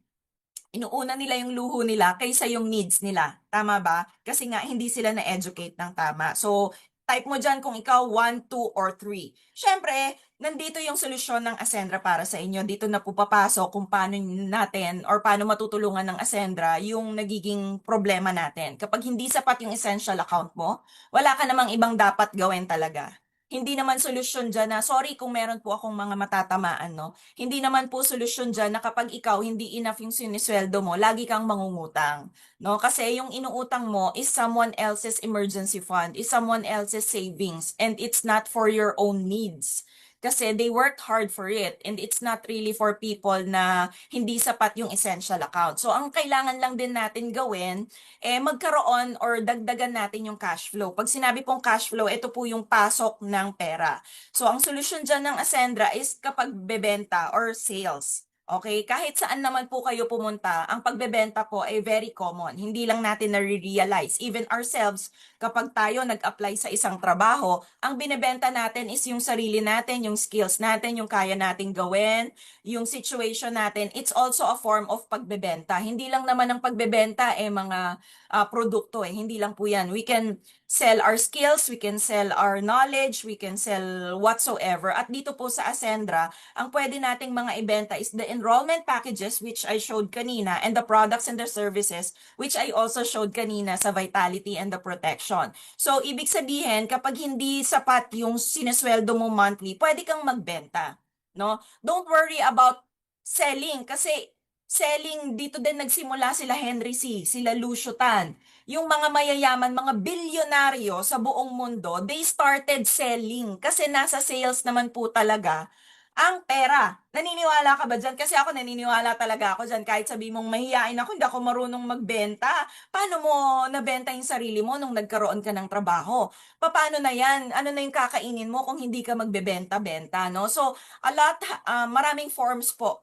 Speaker 2: inuuna nila yung luho nila kaysa yung needs nila. Tama ba? Kasi nga, hindi sila na-educate ng tama. So, type mo dyan kung ikaw 1, 2, or 3. Siyempre, nandito yung solusyon ng Ascendra para sa inyo. Dito na po papasok kung paano natin or paano matutulungan ng Ascendra yung nagiging problema natin. Kapag hindi sapat yung essential account mo, wala ka namang ibang dapat gawin talaga. Hindi naman solusyon dyan na, sorry kung meron po akong mga matatamaan, no? Hindi naman po solusyon dyan na kapag ikaw hindi enough yung sinisweldo mo, lagi kang mangungutang. No? Kasi yung inuutang mo is someone else's emergency fund, is someone else's savings, and it's not for your own needs. kasi they worked hard for it and it's not really for people na hindi sapat yung essential account. So ang kailangan lang din natin gawin magkaroon or dagdagan natin yung cash flow. Pag sinabi pong cash flow, ito po yung pasok ng pera. So ang solusyon dyan ng Ascendra is kapag bebenta or sales. Okay, kahit saan naman po kayo pumunta, ang pagbebenta po ay very common. Hindi lang natin na-realize. Even ourselves, kapag tayo nag-apply sa isang trabaho, ang binebenta natin is yung sarili natin, yung skills natin, yung kaya nating gawin, yung situation natin. It's also a form of pagbebenta. Hindi lang naman ang pagbebenta mga produkto Hindi lang po yan. We can sell our skills, we can sell our knowledge, we can sell whatsoever. At dito po sa Ascendra, ang pwede nating mga ibenta is the enrollment packages which I showed kanina and the products and the services which I also showed kanina sa Vitality and the Protection. So, ibig sabihin, kapag hindi sapat yung sinesweldo mo monthly, pwede kang magbenta. No? Don't worry about selling kasi selling, dito din nagsimula sila Henry C., sila Lucio Tan. Yung mga mayayaman, mga bilyonaryo sa buong mundo, they started selling kasi nasa sales naman po talaga ang pera. Naniniwala ka ba dyan? Kasi ako naniniwala talaga ako dyan. Kahit sabi mong mahihain ako, hindi ako marunong magbenta. Paano mo nabenta yung sarili mo nung nagkaroon ka ng trabaho? Paano na yan? Ano na yung kakainin mo kung hindi ka magbebenta-benta, no? So, maraming forms po.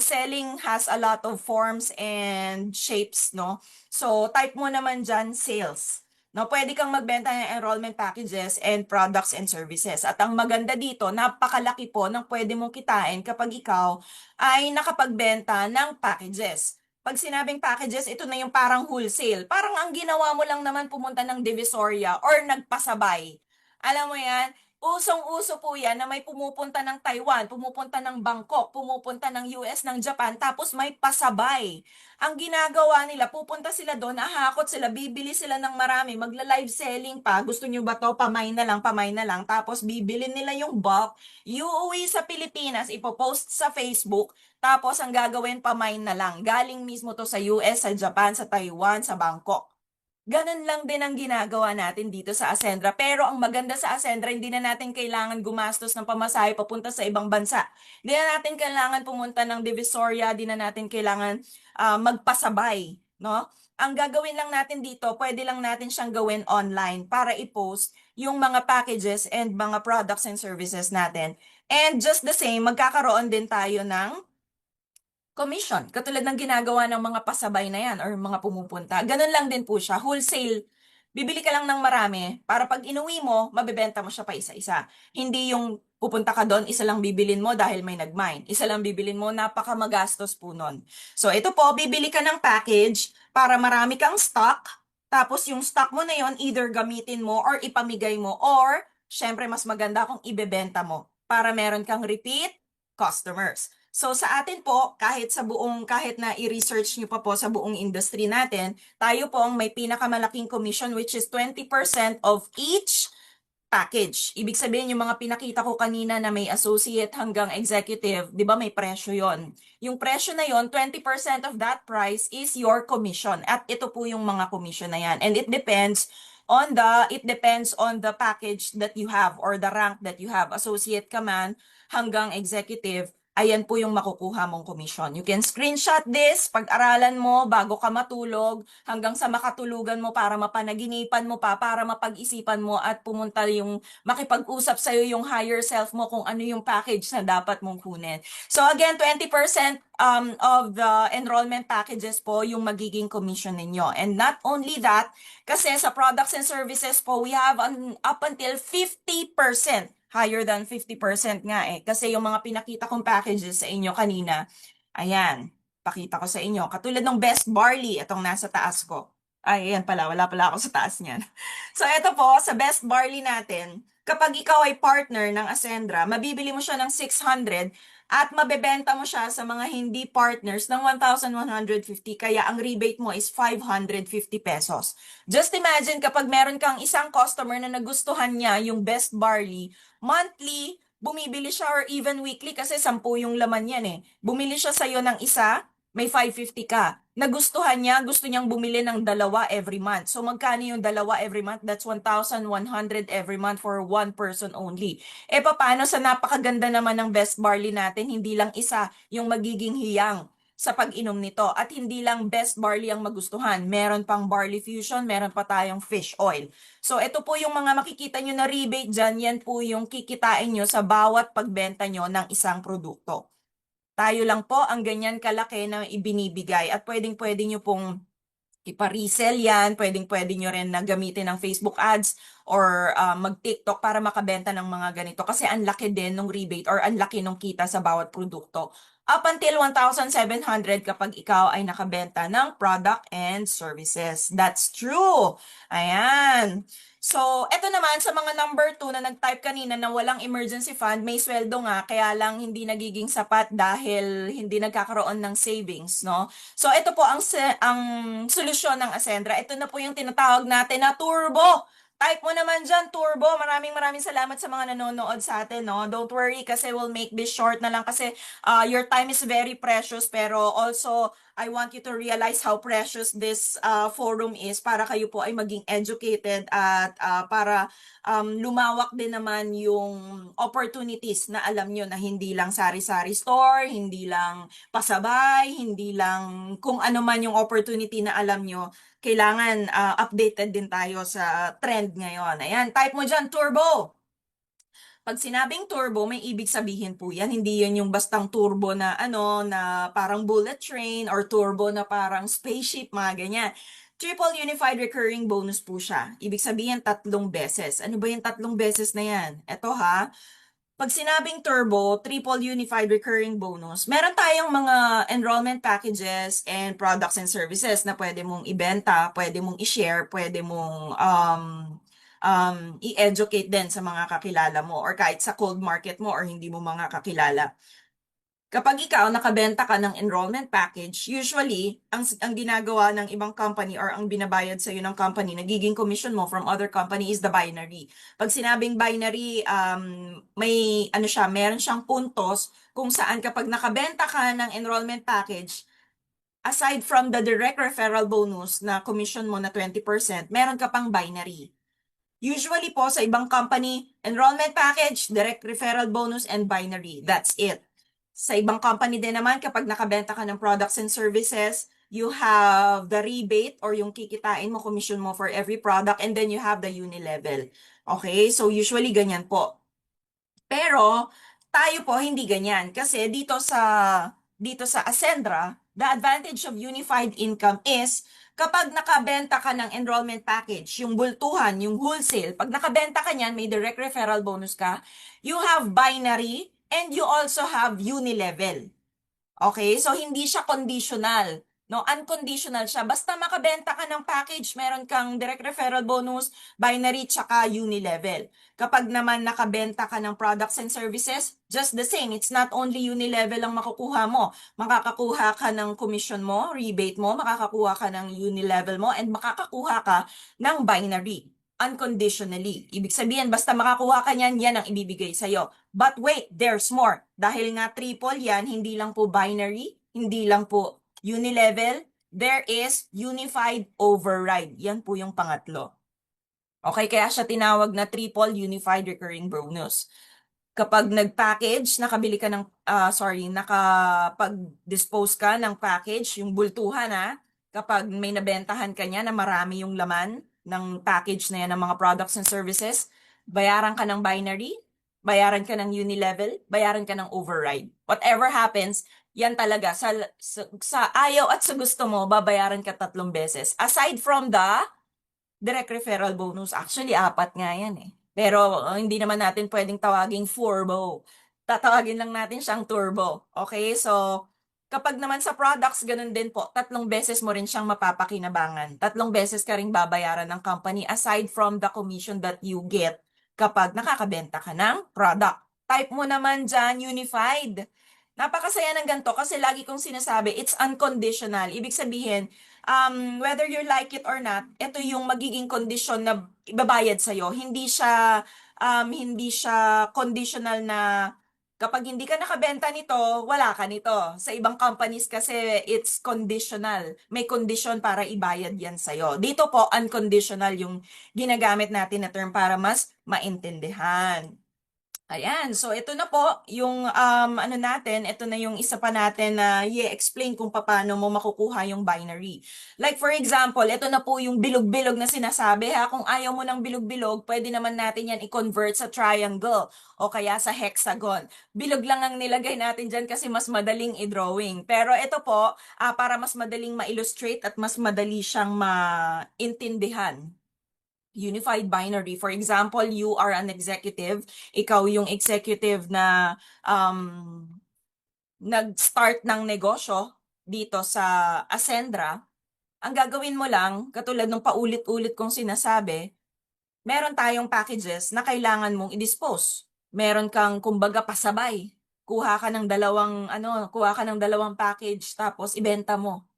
Speaker 2: Selling has a lot of forms and shapes, no? So, type mo naman dyan, sales. No, pwede kang magbenta ng enrollment packages and products and services. At ang maganda dito, napakalaki po ng pwede mong kitain kapag ikaw ay nakapagbenta ng packages. Pag sinabing packages, ito na yung parang wholesale. Parang ang ginawa mo lang naman pumunta ng Divisoria or nagpasabay. Alam mo yan? Usong-uso po yan na may pumupunta ng Taiwan, pumupunta ng Bangkok, pumupunta ng US, ng Japan, tapos may pasabay. Ang ginagawa nila, pupunta sila doon, ahakot sila, bibili sila ng marami, magla-live selling pa. Gusto nyo ba to? Pamay na lang. Tapos bibili nila yung bulk, iuwi sa Pilipinas, ipopost sa Facebook, tapos ang gagawin pamay na lang. Galing mismo to sa US, sa Japan, sa Taiwan, sa Bangkok. Ganun lang din ang ginagawa natin dito sa Ascendra. Pero ang maganda sa Ascendra, hindi na natin kailangan gumastos ng pamasahe papunta sa ibang bansa. Hindi na natin kailangan pumunta ng Divisoria, hindi na natin kailangan magpasabay, no? Ang gagawin lang natin dito, pwede lang natin siyang gawin online para i-post yung mga packages and mga products and services natin. And just the same, magkakaroon din tayo ng commission. Katulad ng ginagawa ng mga pasabay na yan or mga pumupunta. Ganun lang din po siya. Wholesale. Bibili ka lang ng marami para pag inuwi mo, mabebenta mo siya pa isa-isa. Hindi yung pupunta ka doon, isa lang bibilin mo dahil may nag-mine. Isa lang bibilin mo, napaka magastos po nun. So ito po, bibili ka ng package para marami kang stock. Tapos yung stock mo na yon either gamitin mo or ipamigay mo or syempre mas maganda kung ibebenta mo para meron kang repeat customers. So sa atin po, kahit na i-research nyo pa po sa buong industry natin, tayo po ang may pinakamalaking commission which is 20% of each package. Ibig sabihin, yung mga pinakita ko kanina na may associate hanggang executive, di ba may presyo yon? Yung presyo na yon, 20% of that price is your commission. At ito po yung mga commission na yan. And it depends on the package that you have or the rank that you have. Associate ka man hanggang executive, ayan po yung makukuha mong commission. You can screenshot this, pag-aralan mo bago ka matulog, hanggang sa makatulugan mo para mapanaginipan mo pa, para mapag-isipan mo at pumunta yung makipag-usap sa'yo yung higher self mo kung ano yung package na dapat mong kunin. So again, 20% of the enrollment packages po yung magiging commission ninyo. And not only that, kasi sa products and services po, we have up until 50%. Higher than 50% nga Kasi yung mga pinakita kong packages sa inyo kanina, ayan, pakita ko sa inyo. Katulad ng Best Barley, itong nasa taas ko. Ay, ayan pala, wala pala ako sa taas niyan. So, ito po, sa Best Barley natin, kapag ikaw ay partner ng Ascendra, mabibili mo siya ng 600 at mabebenta mo siya sa mga hindi partners ng 1,150. Kaya ang rebate mo is 550 pesos. Just imagine kapag meron kang isang customer na nagustuhan niya yung Best Barley, monthly, bumibili siya or even weekly kasi 10 yung laman yan Bumili siya sa'yo ng isa, may 550 ka. Nagustuhan niya, gusto niyang bumili ng dalawa every month. So magkano yung dalawa every month? That's 1,100 every month for one person only. Eh paano sa napakaganda naman ng best barley natin, hindi lang isa yung magiging hiyang sa pag-inom nito. At hindi lang best barley ang magustuhan. Meron pang barley fusion, meron pa tayong fish oil. So ito po yung mga makikita nyo na rebate dyan, yan po yung kikitain nyo sa bawat pagbenta nyo ng isang produkto. Tayo lang po ang ganyan kalaki na ibinibigay at pwedeng-pwede nyo pong ipa-resell yan, pwedeng-pwede nyo rin na gamitin ng Facebook ads or mag-TikTok para makabenta ng mga ganito kasi ang laki din ng rebate or ang laki ng kita sa bawat produkto. Up until 1,700 kapag ikaw ay nakabenta ng product and services. That's true. Ayan. So, eto naman sa mga number 2 na nag-type kanina na walang emergency fund, may sweldo nga, kaya lang hindi nagiging sapat dahil hindi nagkakaroon ng savings, no? So, ito po ang solusyon ng Ascendra. Ito na po yung tinatawag natin na turbo. Type mo naman dyan, turbo. Maraming maraming salamat sa mga nanonood sa atin, no? Don't worry kasi we'll make this short na lang kasi your time is very precious pero also I want you to realize how precious this forum is para kayo po ay maging educated at para lumawak din naman yung opportunities na alam nyo na hindi lang sari-sari store, hindi lang pasabay, hindi lang kung ano man yung opportunity na alam nyo, kailangan updated din tayo sa trend ngayon. Ayan, type mo dyan, turbo! Pag sinabing turbo, may ibig sabihin po yan. Hindi yan yung bastang turbo na ano, na parang bullet train or turbo na parang spaceship, mga ganyan. Triple Unified Recurring Bonus po siya. Ibig sabihin 3 beses. Ano ba yung 3 beses na yan? Eto ha, pag sinabing turbo, triple unified recurring bonus, meron tayong mga enrollment packages and products and services na pwede mong ibenta, pwede mong i-share, pwede mong i-educate din sa mga kakilala mo or kahit sa cold market mo or hindi mo mga kakilala. Kapag ikaw nakabenta ka ng enrollment package, usually, ang ginagawa ng ibang company or ang binabayad sa iyo ng company, nagiging commission mo from other company is the binary. Pag sinabing binary, may ano siya, meron siyang puntos kung saan kapag nakabenta ka ng enrollment package, aside from the direct referral bonus na commission mo na 20%, meron ka pang binary. Usually po sa ibang company, enrollment package, direct referral bonus, and binary. That's it. Sa ibang company din naman, kapag nakabenta ka ng products and services, you have the rebate or yung kikitain mo, commission mo for every product, and then you have the uni-level. Okay? So usually ganyan po. Pero tayo po hindi ganyan kasi dito sa Ascendra, the advantage of unified income is kapag nakabenta ka ng enrollment package, yung bultuhan, yung wholesale, pag nakabenta ka niyan, may direct referral bonus ka, you have binary and you also have uni-level. Okay? So, hindi siya conditional. No, unconditional siya. Basta makabenta ka ng package, meron kang direct referral bonus, binary, tsaka uni-level. Kapag naman nakabenta ka ng products and services, just the same. It's not only uni-level ang makukuha mo. Makakakuha ka ng commission mo, rebate mo, makakakuha ka ng uni-level mo, and makakakuha ka ng binary unconditionally. Ibig sabihin, basta makakuha ka niyan, yan ang ibibigay sa'yo. But wait, there's more. Dahil nga triple yan, hindi lang po binary, hindi lang po uni-level, there is unified override. Yan po yung pangatlo. Okay, kaya siya tinawag na triple unified recurring bonus. Kapag nag-package, nakabili ka ng, nakapag-dispose ka ng package, yung bultuhan kapag may nabentahan ka niya na marami yung laman ng package na yan ng mga products and services, bayaran ka ng binary, bayaran ka ng uni-level, bayaran ka ng override. Whatever happens, yan talaga, sa ayaw at sa gusto mo, babayaran ka 3 beses. Aside from the direct referral bonus, actually 4 nga yan eh. Pero hindi naman natin pwedeng tawaging furbo. Tatawagin lang natin siyang turbo. Okay, so kapag naman sa products, ganun din po, 3 beses mo rin siyang mapapakinabangan. 3 beses ka rin babayaran ng company aside from the commission that you get kapag nakakabenta ka ng product. Type mo naman dyan, unified. Napakasaya ng ganito kasi lagi kong sinasabi, it's unconditional. Ibig sabihin, whether you like it or not, ito yung magiging kondisyon na ibabayad sa'yo. Hindi siya conditional na Kapag hindi ka nakabenta nito, wala ka nito. Sa ibang companies kasi it's conditional. May condition para ibayad yan sa'yo. Dito po, unconditional yung ginagamit natin na term para mas maintindihan. Ayan, so ito na po yung ano natin, ito na yung isa pa natin na i-explain kung paano mo makukuha yung binary. Like for example, ito na po yung bilog-bilog na sinasabi ha. Kung ayaw mo ng bilog-bilog, pwede naman natin yan i-convert sa triangle o kaya sa hexagon. Bilog lang ang nilagay natin dyan kasi mas madaling i-drawing. Pero ito po, para mas madaling ma-illustrate at mas madali siyang maintindihan. Unified binary. For example, you are an executive. Ikaw yung executive na nag-start ng negosyo dito sa Ascendra. Ang gagawin mo lang, katulad ng paulit-ulit kong sinasabi, meron tayong packages na kailangan mong i-dispose. Meron kang kumbaga pasabay. Kuha ka ng dalawang package tapos ibenta mo.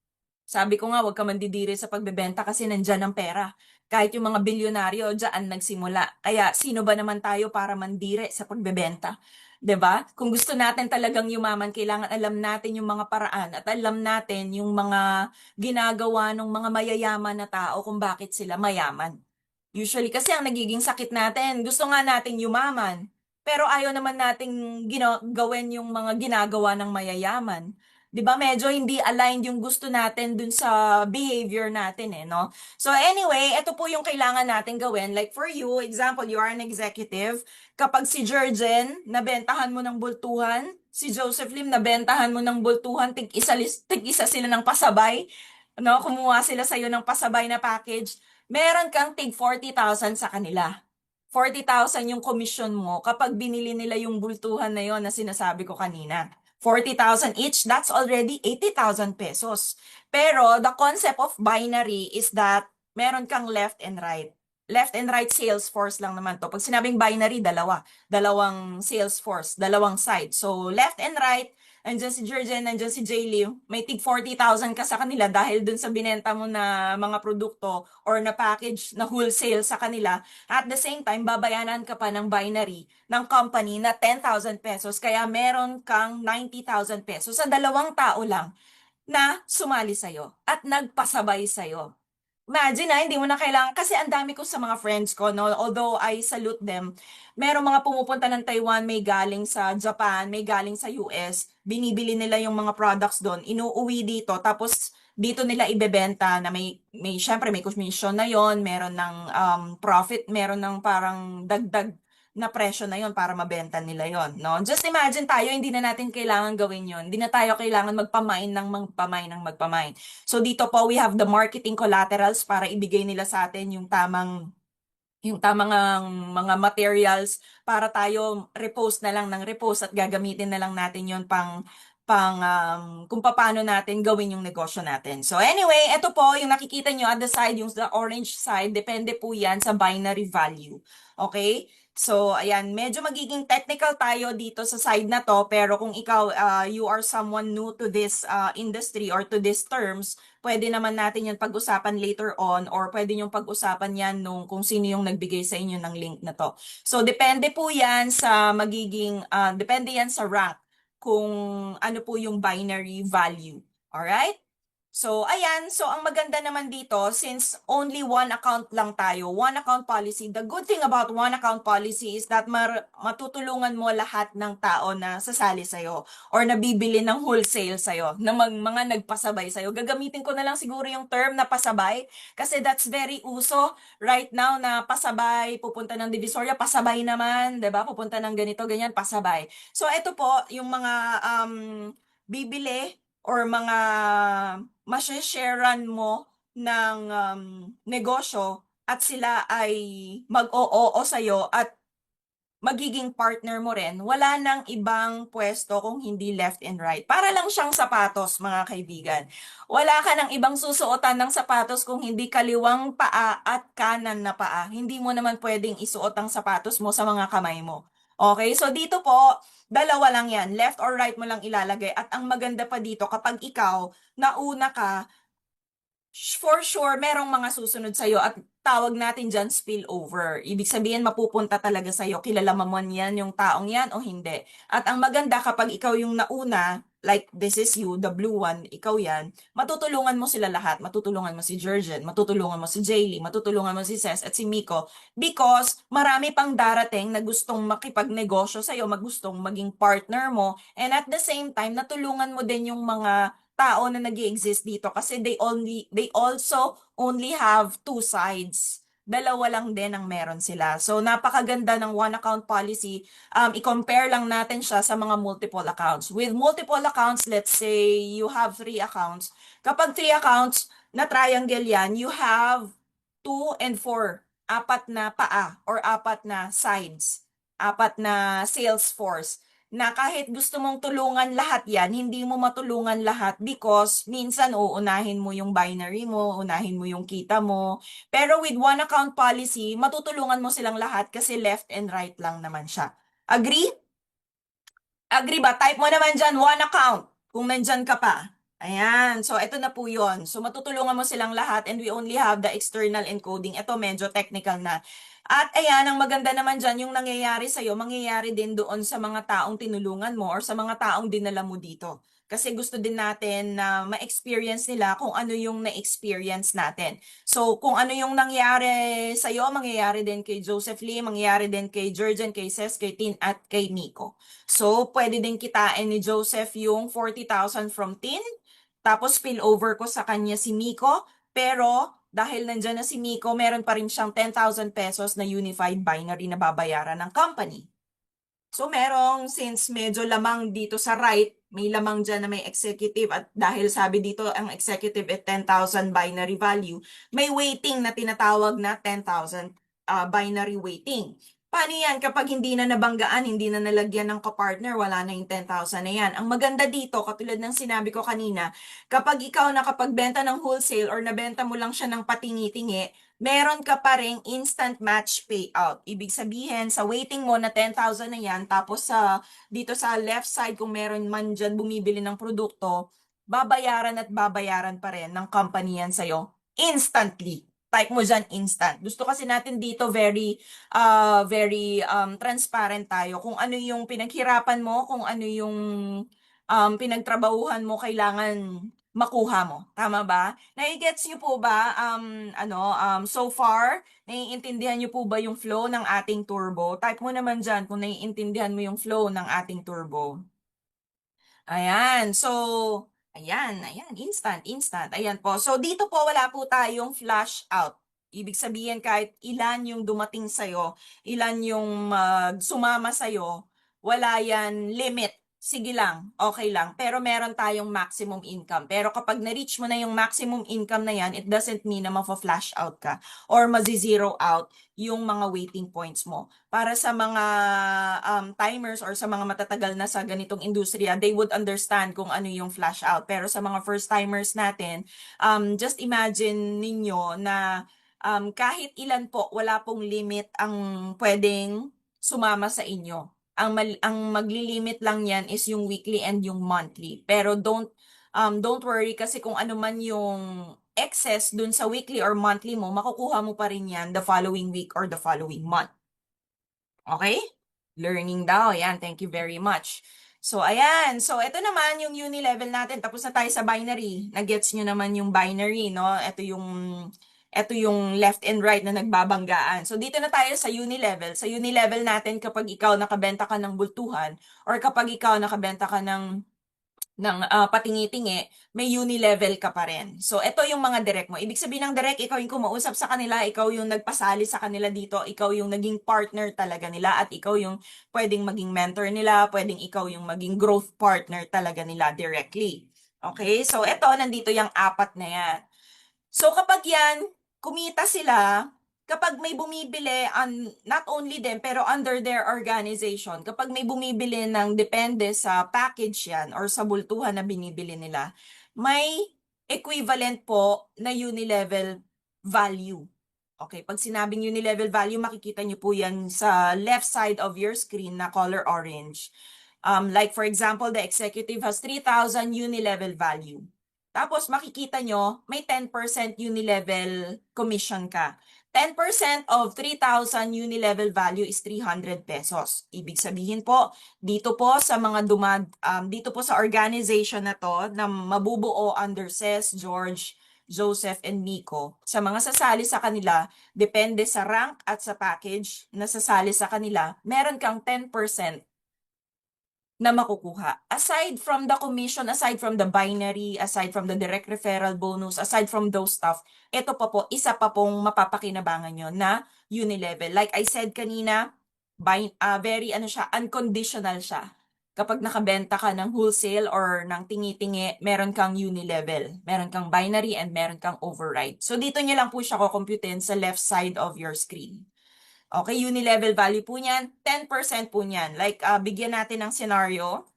Speaker 2: Sabi ko nga, huwag ka mandidiri sa pagbebenta kasi nandyan ang pera. Kahit yung mga bilyonaryo, dyan nagsimula. Kaya sino ba naman tayo para mandiri sa pagbebenta? 'Di ba? Kung gusto natin talagang yumaman, kailangan alam natin yung mga paraan at alam natin yung mga ginagawa ng mga mayayaman na tao kung bakit sila mayaman. Usually kasi ang nagiging sakit natin, gusto nga nating yumaman, pero ayaw naman nating gawin yung mga ginagawa ng mayayaman. 'Di ba? Medyo hindi aligned yung gusto natin dun sa behavior natin no? So anyway, ito po yung kailangan natin gawin. Like for you, example, you are an executive. Kapag si Jurgen, nabentahan mo ng bultuhan, si Joseph Lim, nabentahan mo ng bultuhan, tig-isa sila ng pasabay, no? Kumuha sila sa'yo ng pasabay na package, meron kang tig 40,000 sa kanila. 40,000 yung commission mo kapag binili nila yung bultuhan na yon na sinasabi ko kanina. 40,000 each, that's already 80,000 pesos. Pero the concept of binary is that meron kang left and right. Left and right sales force lang naman to. Pag sinabing binary, dalawang sales force, dalawang side. So left and right, andyan si Jurgen, andyan si Jay Liu, may tig 40,000 ka sa kanila dahil dun sa binenta mo na mga produkto or na package na wholesale sa kanila. At the same time, babayanan ka pa ng binary ng company na 10,000 pesos. Kaya meron kang 90,000 pesos sa dalawang tao lang na sumali sa'yo at nagpasabay sa'yo. Imagine hindi mo na kailangan, kasi ang dami ko sa mga friends ko, no, although I salute them, merong mga pumupunta ng Taiwan, may galing sa Japan, may galing sa US, binibili nila yung mga products doon, inuuwi dito, tapos dito nila ibebenta na syempre may commission na yon, meron ng profit, meron ng parang dagdag na presyo na yon para mabenta nila yon, no? Just imagine tayo, hindi na natin kailangan gawin yon. Hindi na tayo kailangan magpamain. So dito po we have the marketing collaterals para ibigay nila sa atin yung tamang mga materials para tayo repost na lang ng repost at gagamitin na lang natin yon kung paano natin gawin yung negosyo natin. So anyway, ito po yung nakikita nyo at the side, yung the orange side, depende po yan sa binary value. Okay? So, ayan, medyo magiging technical tayo dito sa side na to, pero kung ikaw, you are someone new to this industry or to these terms, pwede naman natin yan pag-usapan later on or pwede yung pag-usapan yan kung sino yung nagbigay sa inyo ng link na to. So, depende po yan sa depende yan sa rank kung ano po yung binary value. Alright? So, ayan. So, ang maganda naman dito, since only one account lang tayo, one account policy, the good thing about one account policy is that matutulungan mo lahat ng tao na sasali sa'yo or nabibili ng wholesale sa'yo, ng mga nagpasabay sa'yo. Gagamitin ko na lang siguro yung term na pasabay kasi that's very uso right now na pasabay, pupunta ng Divisoria, pasabay naman, 'di ba? Pupunta ng ganito, ganyan, pasabay. So, ito po, yung mga bibili or mga mashe-sharean mo ng negosyo at sila ay mag-oo sa'yo at magiging partner mo rin, wala nang ibang pwesto kung hindi left and right. Para lang siyang sapatos, mga kaibigan. Wala ka nang ibang susuotan ng sapatos kung hindi kaliwang paa at kanan na paa. Hindi mo naman pwedeng isuot ang sapatos mo sa mga kamay mo. Okay, so dito po, dalawa lang yan. Left or right mo lang ilalagay. At ang maganda pa dito, kapag ikaw, nauna ka, for sure, merong mga susunod sa'yo at tawag natin dyan spillover. Ibig sabihin, mapupunta talaga sa'yo. Kilala mo man yan, yung taong yan o hindi. At ang maganda kapag ikaw yung nauna, like this is you, the blue one, ikaw yan, matutulungan mo sila lahat. Matutulungan mo si Jurgen, matutulungan mo si Jaylee, matutulungan mo si Ces at si Miko because marami pang darating na gustong makipagnegosyo sa'yo, gustong maging partner mo, and at the same time, natulungan mo din yung mga tao na nag-exist dito kasi they also only have two sides. Dalawa lang din ang meron sila. So, napakaganda ng one account policy. I-compare lang natin siya sa mga multiple accounts. With multiple accounts, let's say you have 3 accounts. Kapag 3 accounts, na triangle yan, you have 2 and 4. Apat na paa or apat na sides. Apat na sales force na kahit gusto mong tulungan lahat yan, hindi mo matulungan lahat because minsan uunahin mo yung binary mo, unahin mo yung kita mo. Pero with one account policy, matutulungan mo silang lahat kasi left and right lang naman siya. Agree? Agree ba? Type mo naman dyan, one account, kung nandyan ka pa. Ayan. So, ito na po yun. So, matutulungan mo silang lahat and we only have the external encoding. Ito, medyo technical na. At ayan, ang maganda naman dyan, yung nangyayari sa'yo, mangyayari din doon sa mga taong tinulungan mo or sa mga taong dinala mo dito. Kasi gusto din natin na ma-experience nila kung ano yung na-experience natin. So, kung ano yung nangyari sa'yo, mangyayari din kay Joseph Lee, mangyayari din kay Jurgen, kay Ces, kay Tin, at kay Nico. So, pwede din kitain ni Joseph yung 40,000 from Tin, tapos spillover ko sa kanya si Miko, pero dahil nandyan na si Miko, meron pa rin siyang 10,000 pesos na unified binary na babayaran ng company. So since medyo lamang dito sa right, may lamang dyan na may executive at dahil sabi dito ang executive at 10,000 binary value, may weighting na tinatawag na 10,000 binary weighting. Paano yan kapag hindi na nabanggaan, hindi na nalagyan ng kapartner, wala na yung 10,000 na yan? Ang maganda dito, katulad ng sinabi ko kanina, kapag ikaw nakapagbenta ng wholesale or nabenta mo lang siya ng patingi-tingi, meron ka pa ring instant match payout. Ibig sabihin, sa waiting mo na 10,000 na yan, tapos dito sa left side, kung meron man dyan bumibili ng produkto, babayaran at babayaran pa rin ng company yan sa'yo instantly. Type mo dyan instant. Gusto kasi natin dito very transparent tayo. Kung ano yung pinaghirapan mo, kung ano yung pinagtrabahuhan mo, kailangan makuha mo. Tama ba? Nai-gets niyo po ba, so far, naiintindihan niyo po ba yung flow ng ating turbo? Type mo naman dyan kung naiintindihan mo yung flow ng ating turbo. Ayan. So, ayan, instant, instant. Ayan po. So, dito po wala po tayong flash out. Ibig sabihin kahit ilan yung dumating sa'yo, ilan yung sumama sa'yo, wala yan limit. Sige lang, okay lang. Pero meron tayong maximum income. Pero kapag na-reach mo na yung maximum income na yan, it doesn't mean na ma-flash out ka or mazi-zero out yung mga waiting points mo. Para sa mga timers or sa mga matatagal na sa ganitong industriya, they would understand kung ano yung flash out. Pero sa mga first timers natin, just imagine ninyo na kahit ilan po, wala pong limit ang pwedeng sumama sa inyo. Ang magli-limit lang yan is yung weekly and yung monthly. Pero don't worry kasi kung ano man yung excess dun sa weekly or monthly mo, makukuha mo pa rin yan the following week or the following month. Okay? Learning daw. Yan. Thank you very much. So, ayan. So, ito naman yung uni level natin. Tapos na tayo sa binary. Nagets nyo naman yung binary, no? Ito yung left and right na nagbabanggaan. So, dito na tayo sa uni level. Sa uni level natin, kapag ikaw nakabenta ka ng bultuhan or kapag ikaw nakabenta ka ng patingi-tingi, may uni-level ka pa rin. So, ito yung mga direct mo. Ibig sabihin ng direct, ikaw yung kumausap sa kanila, ikaw yung nagpasali sa kanila dito, ikaw yung naging partner talaga nila, at ikaw yung pwedeng maging mentor nila, pwedeng ikaw yung maging growth partner talaga nila directly. Okay? So, ito, nandito yung apat na yan. So, kapag yan, kumita sila, kapag may bumibili, not only them, pero under their organization, kapag may bumibili ng depende sa package yan or sa bultuhan na binibili nila, may equivalent po na uni-level value. Okay, pag sinabing uni-level value, makikita nyo po yan sa left side of your screen na color orange. Like for example, the executive has 3,000 uni-level value. Tapos makikita nyo, may 10% unilevel commission ka. 10% of 3,000 unilevel value is 300 pesos. Ibig sabihin po, dito po sa mga dito po sa organization na to na mabubuo under Ses, George, Joseph, and Miko, sa mga sasali sa kanila, depende sa rank at sa package na sasali sa kanila, meron kang 10% na makukuha. Aside from the commission, aside from the binary, aside from the direct referral bonus, aside from those stuff, ito pa po, isa pa pong mapapakinabangan nyo na unilevel. Like I said kanina, very unconditional siya. Kapag nakabenta ka ng wholesale or ng tingi-tingi, meron kang unilevel, meron kang binary, and meron kang override. So dito nyo lang po siya kukumputin sa left side of your screen. Okay, unilevel value po niyan, 10% po niyan. Like, bigyan natin ng scenario.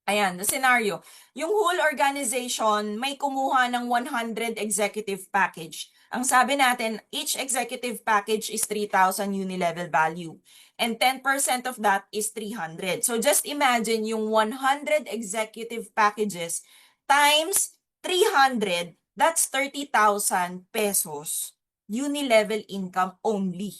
Speaker 2: Ayan, the scenario. Yung whole organization may kumuha ng 100 executive package. Ang sabi natin, each executive package is 3,000 unilevel value. And 10% of that is 300. So just imagine yung 100 executive packages times 300, that's 30,000 pesos. Unilevel income only.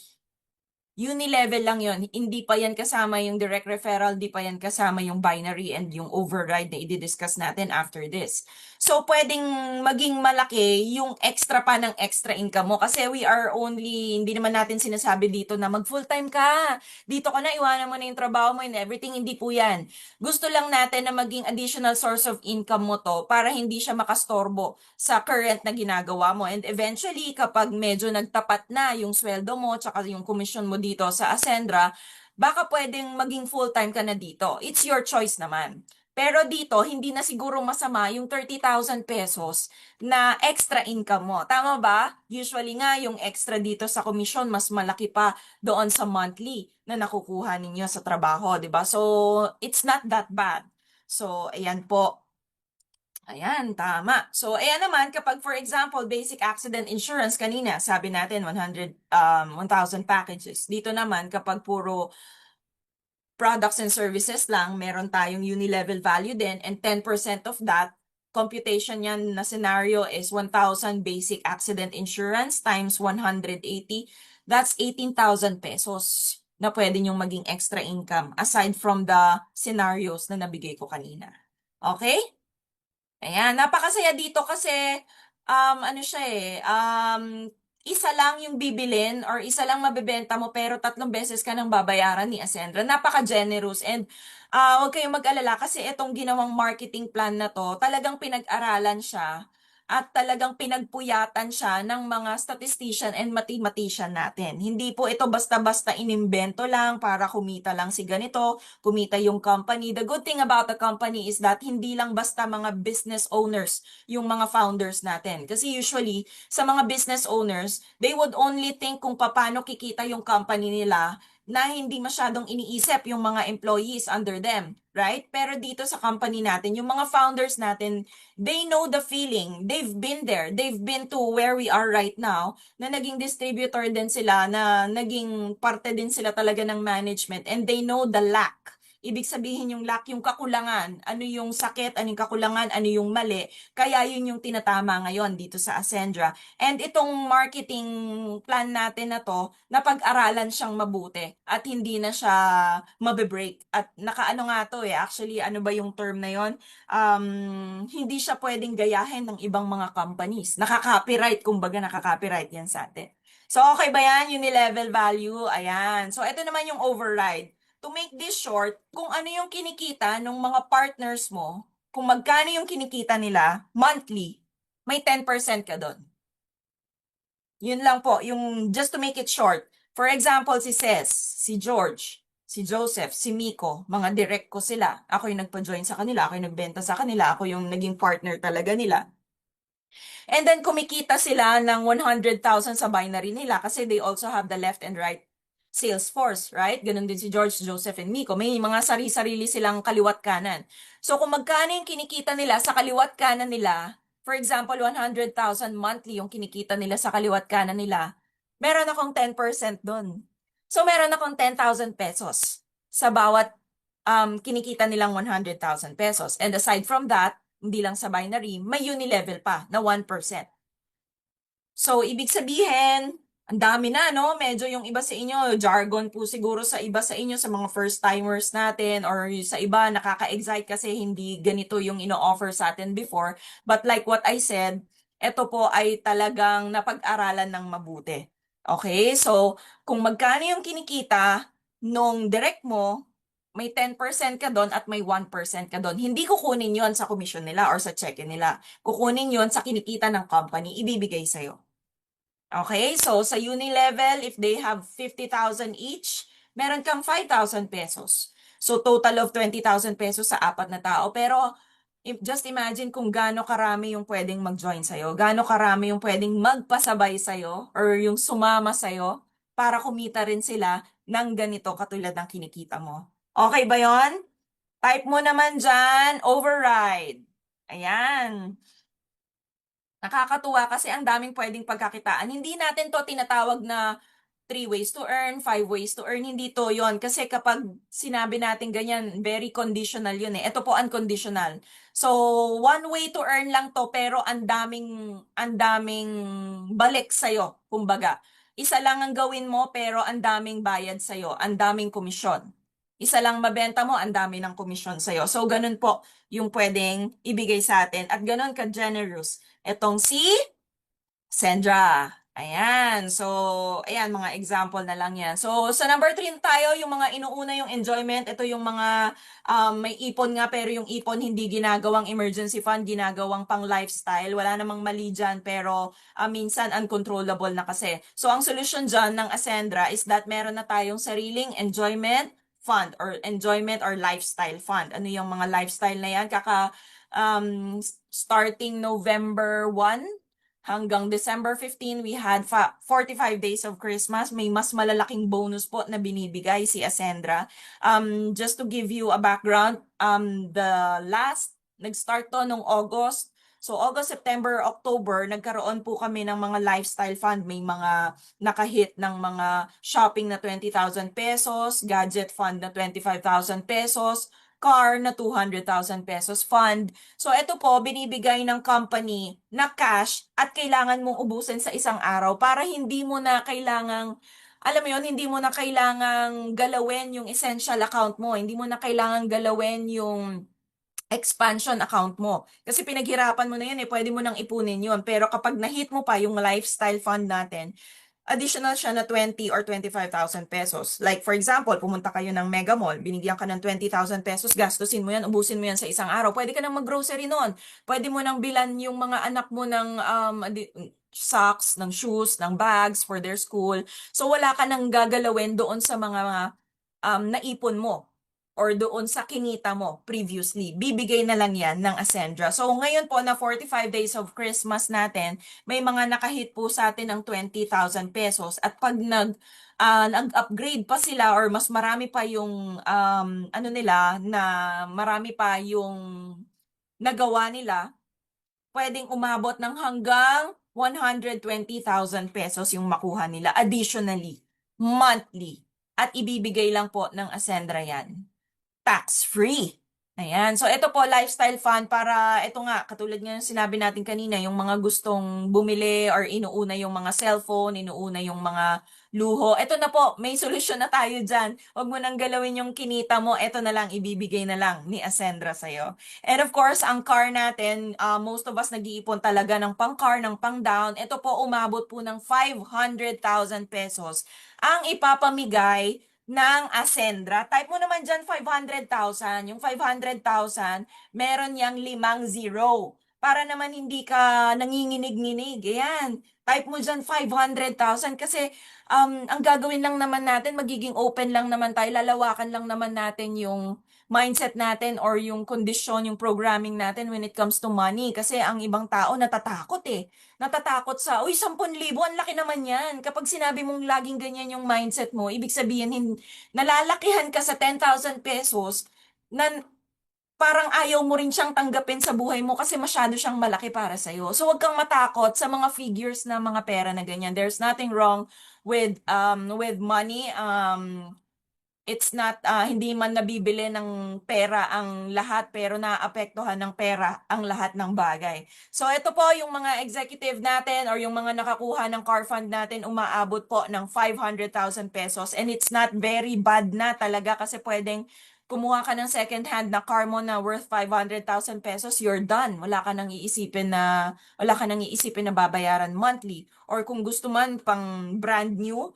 Speaker 2: Unilevel lang yon, hindi pa yan kasama yung direct referral, hindi pa yan kasama yung binary and yung override na i-discuss natin after this. So, pwedeng maging malaki yung extra pa ng extra income mo kasi we are only, hindi naman natin sinasabi dito na mag full-time ka, dito ka na, iwanan mo na yung trabaho mo and everything, hindi po yan. Gusto lang natin na maging additional source of income mo to para hindi siya makastorbo sa current na ginagawa mo. And eventually, kapag medyo nagtapat na yung sweldo mo tsaka yung commission mo dito sa Ascendra, baka pwedeng maging full-time ka na dito. It's your choice naman. Pero dito, hindi na siguro masama yung 30,000 pesos na extra income mo. Tama ba? Usually nga, yung extra dito sa commission, mas malaki pa doon sa monthly na nakukuha ninyo sa trabaho, di ba? So, it's not that bad. So, ayan po. Ayan, tama. So, ayan naman, kapag for example, basic accident insurance, kanina, sabi natin 1,000 packages. Dito naman, kapag puro products and services lang, meron tayong unilevel value din, and 10% of that, computation yan na scenario is 1,000 basic accident insurance times 180. That's 18,000 pesos na pwede nyong maging extra income aside from the scenarios na nabigay ko kanina. Okay? Ayan, napakasaya dito kasi ano siya isa lang yung bibilin or isa lang mabebenta mo pero 3 beses ka nang babayaran ni Ascendra. Napaka-generous and huwag kayong mag-alala kasi itong ginawang marketing plan na to, talagang pinag-aralan siya at talagang pinagpuyatan siya ng mga statistician and mathematician natin. Hindi po ito basta-basta inimbento lang para kumita lang si ganito, kumita yung company. The good thing about the company is that hindi lang basta mga business owners yung mga founders natin. Kasi usually, sa mga business owners, they would only think kung paano kikita yung company nila na hindi masyadong iniisip yung mga employees under them, right? Pero dito sa company natin, yung mga founders natin, they know the feeling. They've been there. They've been to where we are right now, na naging distributor din sila, na naging parte din sila talaga ng management, and they know the lack. Ibig sabihin yung lack, yung kakulangan. Ano yung sakit, ano yung kakulangan, ano yung mali. Kaya yun yung tinatama ngayon dito sa Ascendra. And itong marketing plan natin na to, napag-aralan siyang mabuti at hindi na siya mabe-break. At nakaano nga to actually ano ba yung term na yon? Hindi siya pwedeng gayahin ng ibang mga companies. Nakaka-copyright, kumbaga nakaka-copyright yan sa atin. So okay ba yan? Unilevel value, ayan. So ito naman yung override. To make this short, kung ano yung kinikita ng mga partners mo, kung magkano yung kinikita nila monthly, may 10% ka doon. Yun lang po, yung just to make it short. For example, si Ces, si George, si Joseph, si Miko, mga direct ko sila. Ako yung nagpa-join sa kanila, ako yung nagbenta sa kanila, ako yung naging partner talaga nila. And then kumikita sila ng 100,000 sa binary nila kasi they also have the left and right sales force, right? Ganun din si George, Joseph, and Miko. May mga sarili-sarili silang kaliwat kanan. So kung magkano yung kinikita nila sa kaliwat kanan nila, for example, 100,000 monthly yung kinikita nila sa kaliwat kanan nila, meron akong 10% doon. So meron akong 10,000 pesos sa bawat kinikita nilang 100,000 pesos. And aside from that, hindi lang sa binary, may unilevel pa na 1%. So, ibig sabihin, ang dami na, no? Medyo yung iba sa inyo, jargon po siguro sa iba sa inyo, sa mga first-timers natin, or sa iba, nakaka-excite kasi hindi ganito yung ino-offer sa atin before. But like what I said, ito po ay talagang napag-aralan ng mabuti. Okay? So, kung magkano yung kinikita nung direct mo, may 10% ka doon at may 1% ka doon. Hindi kukunin yon sa commission nila or sa cheque nila. Kukunin yon sa kinikita ng company, ibibigay sa'yo. Okay, so sa Unilevel, if they have 50,000 each, meron kang 5,000 pesos. So total of 20,000 pesos sa apat na tao. Pero just imagine kung gaano karami yung pwedeng mag-join sa'yo, gaano karami yung pwedeng magpasabay sa'yo or yung sumama sa'yo para kumita rin sila ng ganito katulad ng kinikita mo. Okay ba yon? Type mo naman dyan, override. Ayan. Nakakatuwa kasi ang daming pwedeng pagkakitaan. Hindi natin to tinatawag na 3 ways to earn, 5 ways to earn. Hindi to yon. Kasi kapag sinabi natin ganyan, very conditional yun eh. Ito po unconditional. So, 1 way to earn lang to pero ang daming balik sa'yo, kumbaga. Isa lang ang gawin mo pero ang daming bayad sa'yo, ang daming komisyon. Isa lang mabenta mo, ang dami ng komisyon sa'yo. So, ganun po yung pwedeng ibigay sa atin at ganun ka-generous. Etong si Sandra. Ayan. So, ayan, mga example na lang yan. So, sa number 3 tayo, yung mga inuuna yung enjoyment. Ito yung mga may ipon nga, pero yung ipon hindi ginagawang emergency fund, ginagawang pang lifestyle. Wala namang mali dyan, pero minsan uncontrollable na kasi. So, ang solusyon dyan ng Ascendra is that meron na tayong sariling enjoyment fund or enjoyment or lifestyle fund. Ano yung mga lifestyle na yan? Starting November 1, hanggang December 15, we had 45 days of Christmas. May mas malalaking bonus po na binibigay si Ascendra. Just to give you a background, nag-start to nung August. So August, September, October, nagkaroon po kami ng mga lifestyle fund. May mga nakahit ng mga shopping na 20,000 pesos, gadget fund na 25,000 pesos, car na 200,000 pesos fund. So ito po, binibigay ng company na cash at kailangan mong ubusin sa isang araw para hindi mo na kailangang, alam mo yun, hindi mo na kailangang galawin yung essential account mo. Hindi mo na kailangang galawin yung expansion account mo. Kasi pinaghirapan mo na yun eh, pwede mo nang ipunin yun. Pero kapag na-hit mo pa yung lifestyle fund natin, additional siya na 20 or 25,000 pesos. Like for example, pumunta kayo ng Mega Mall, binigyan ka ng 20,000 pesos, gastusin mo yan, ubusin mo yan sa isang araw. Pwede ka nang mag-grocery noon. Pwede mo nang bilan yung mga anak mo ng socks, ng shoes, ng bags for their school. So wala ka nang gagalawin doon sa mga naipon mo or doon sa kinita mo previously. Bibigay na lang yan ng Ascendra. So ngayon po na 45 days of Christmas natin, may mga nakahit po sa atin ng 20,000 pesos at pag nag-upgrade pa sila or mas marami pa yung ano nila na marami pa yung nagawa nila, pwedeng umabot ng hanggang 120,000 pesos yung makuha nila additionally, monthly. At ibibigay lang po ng Ascendra yan tax-free. Ayan. So, ito po, lifestyle fund para, ito nga, katulad nga yung sinabi natin kanina, yung mga gustong bumili or inuuna yung mga cellphone, inuuna yung mga luho. Ito na po, may solusyon na tayo dyan. Huwag mo nang galawin yung kinita mo, ito na lang, ibibigay na lang ni Ascendra sa'yo. And of course, ang car natin, most of us nag-iipon talaga ng pang-car, ng pang-down. Ito po, umabot po ng 500,000 pesos ang ipapamigay ng Ascendra. Type mo naman dyan 500,000. Yung 500,000, meron yang 5 0. Para naman hindi ka nanginginig-nginig. Ayan. Type mo dyan 500,000 kasi ang gagawin lang naman natin, magiging open lang naman tayo, lalawakan lang naman natin yung mindset natin or yung kondisyon, yung programming natin when it comes to money. Kasi ang ibang tao natatakot eh. Natatakot sa, uy, 10,000, ang laki naman yan. Kapag sinabi mong laging ganyan yung mindset mo, ibig sabihin, nalalakihan ka sa 10,000 pesos na parang ayaw mo rin siyang tanggapin sa buhay mo kasi masyado siyang malaki para sa'yo. So, huwag kang matakot sa mga figures na mga pera na ganyan. There's nothing wrong with money. hindi man nabibili ng pera ang lahat pero naapektuhan ng pera ang lahat ng bagay. So ito po yung mga executive natin or yung mga nakakuha ng car fund natin umaabot po ng 500,000 pesos, and it's not very bad na talaga kasi pwedeng kumuha ka ng second hand na car mo na worth 500,000 pesos, you're done. Wala ka nang iisipin na babayaran monthly, or kung gusto man pang brand new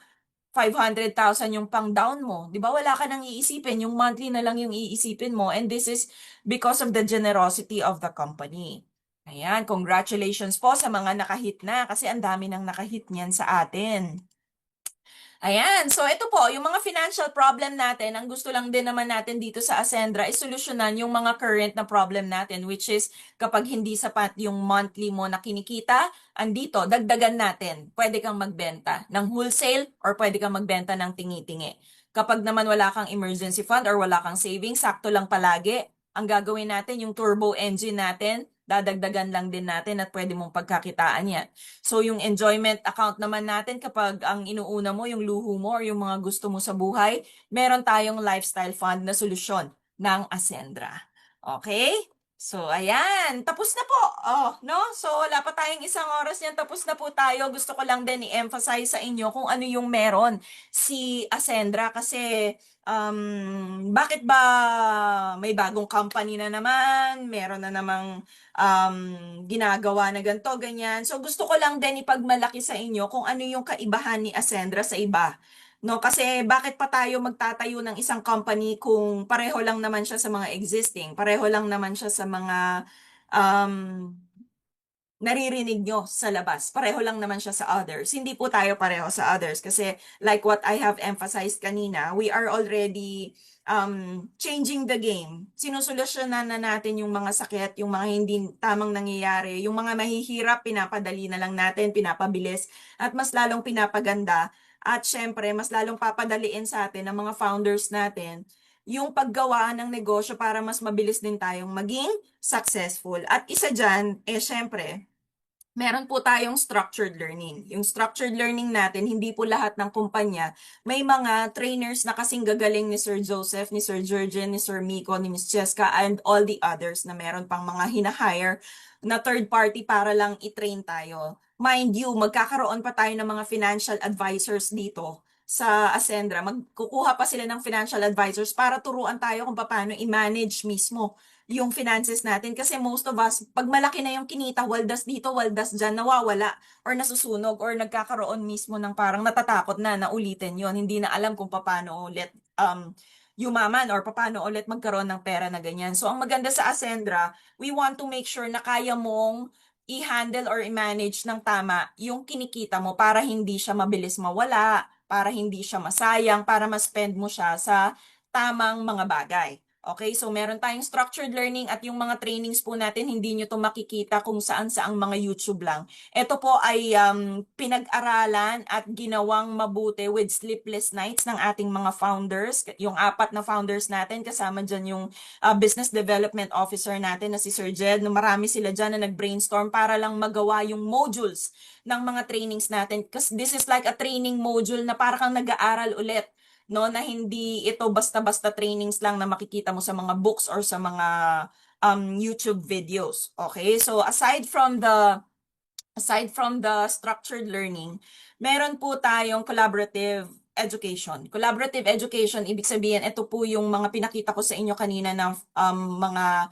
Speaker 2: 500,000 yung pang down mo. 'Di ba? Wala ka nang iisipin, yung monthly na lang yung iisipin mo, and this is because of the generosity of the company. Ayan, congratulations po sa mga nakahit na kasi ang dami nang nakahit niyan sa atin. Ayan, so ito po, yung mga financial problem natin, ang gusto lang din naman natin dito sa Ascendra is solusyonan yung mga current na problem natin, which is kapag hindi sapat yung monthly mo na kinikita, andito, dagdagan natin. Pwede kang magbenta ng wholesale or pwede kang magbenta ng tingi-tingi. Kapag naman wala kang emergency fund or wala kang savings, sakto lang palagi. Ang gagawin natin, yung turbo engine natin, dadagdagan lang din natin at pwede mong pagkakitaan yan. So yung enjoyment account naman natin, kapag ang inuuna mo yung luho mo or yung mga gusto mo sa buhay, meron tayong lifestyle fund na solusyon ng Ascendra. Okay? So ayan, tapos na po. Oh, no? So wala pa tayong isang oras yan, tapos na po tayo. Gusto ko lang din i-emphasize sa inyo kung ano yung meron si Ascendra kasi bakit ba may bagong company na naman, meron na namang ginagawa na ganito, ganyan. So gusto ko lang din ipagmalaki sa inyo kung ano yung kaibahan ni Ascendra sa iba. No, kasi bakit pa tayo magtatayo ng isang company kung pareho lang naman siya sa mga existing, pareho lang naman siya sa mga um, naririnig nyo sa labas. Pareho lang naman siya sa others. Hindi po tayo pareho sa others kasi like what I have emphasized kanina, we are already changing the game. Sinusolusyonan na natin yung mga sakit, yung mga hindi tamang nangyayari, yung mga mahihirap, pinapadali na lang natin, pinapabilis, at mas lalong pinapaganda. At syempre, mas lalong papadaliin sa atin ng mga founders natin yung paggawa ng negosyo para mas mabilis din tayong maging successful. At isa dyan, syempre, meron po tayong structured learning. Yung structured learning natin, hindi po lahat ng kumpanya. May mga trainers na kasing gagaling ni Sir Joseph, ni Sir Jurgen, ni Sir Miko, ni Miss Cheska, and all the others na meron pang mga hinahire na third party para lang i-train tayo. Mind you, magkakaroon pa tayo ng mga financial advisors dito sa Ascendra. Magkukuha pa sila ng financial advisors para turuan tayo kung paano i-manage mismo yung finances natin. Kasi most of us, pag malaki na yung kinita, waldas dito, waldas dyan, nawawala or nasusunog or nagkakaroon mismo ng parang natatakot na ulitin yon. Hindi na alam kung paano ulit yumaman or paano ulit magkaroon ng pera na ganyan. So ang maganda sa Ascendra, we want to make sure na kaya mong i-handle or i-manage ng tama yung kinikita mo para hindi siya mabilis mawala, para hindi siya masayang, para ma-spend mo siya sa tamang mga bagay. Okay, so meron tayong structured learning at yung mga trainings po natin, hindi nyo to makikita kung saan-saang mga YouTube lang. Ito po ay pinag-aralan at ginawang mabuti with sleepless nights ng ating mga founders. Yung 4 na founders natin, kasama dyan yung business development officer natin na si Sir Jed. No, marami sila dyan na nag-brainstorm para lang magawa yung modules ng mga trainings natin. Because this is like a training module na para kang nag-aaral ulit, no, na hindi ito basta-basta trainings lang na makikita mo sa mga books or sa mga YouTube videos. Okay? So aside from the structured learning, meron po tayong collaborative education. Collaborative education, ibig sabihin, ito po yung mga pinakita ko sa inyo kanina ng mga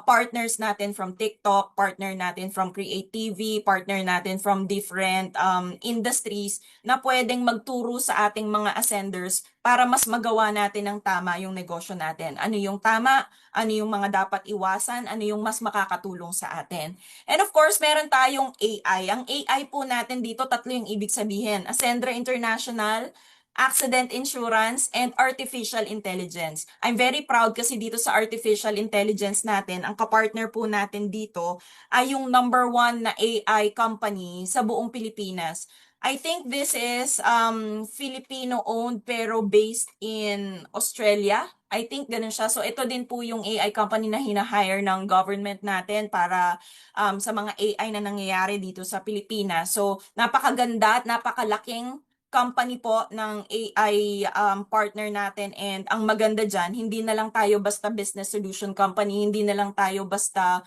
Speaker 2: partners natin from TikTok, partner natin from Create TV, partner natin from different industries na pwedeng magturo sa ating mga ascenders para mas magawa natin ng tama yung negosyo natin. Ano yung tama, ano yung mga dapat iwasan, ano yung mas makakatulong sa atin. And of course, meron tayong AI. Ang AI po natin dito, tatlo yung ibig sabihin. Ascendra International, accident insurance, and artificial intelligence. I'm very proud kasi dito sa artificial intelligence natin, ang kapartner po natin dito ay yung number 1 na AI company sa buong Pilipinas. I think this is Filipino-owned pero based in Australia. I think ganun siya. So ito din po yung AI company na hinahire ng government natin para sa mga AI na nangyayari dito sa Pilipinas. So napakaganda at napakalaking company po ng AI partner natin, and ang maganda dyan, hindi na lang tayo basta business solution company, hindi na lang tayo basta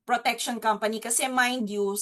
Speaker 2: protection company, kasi mind you,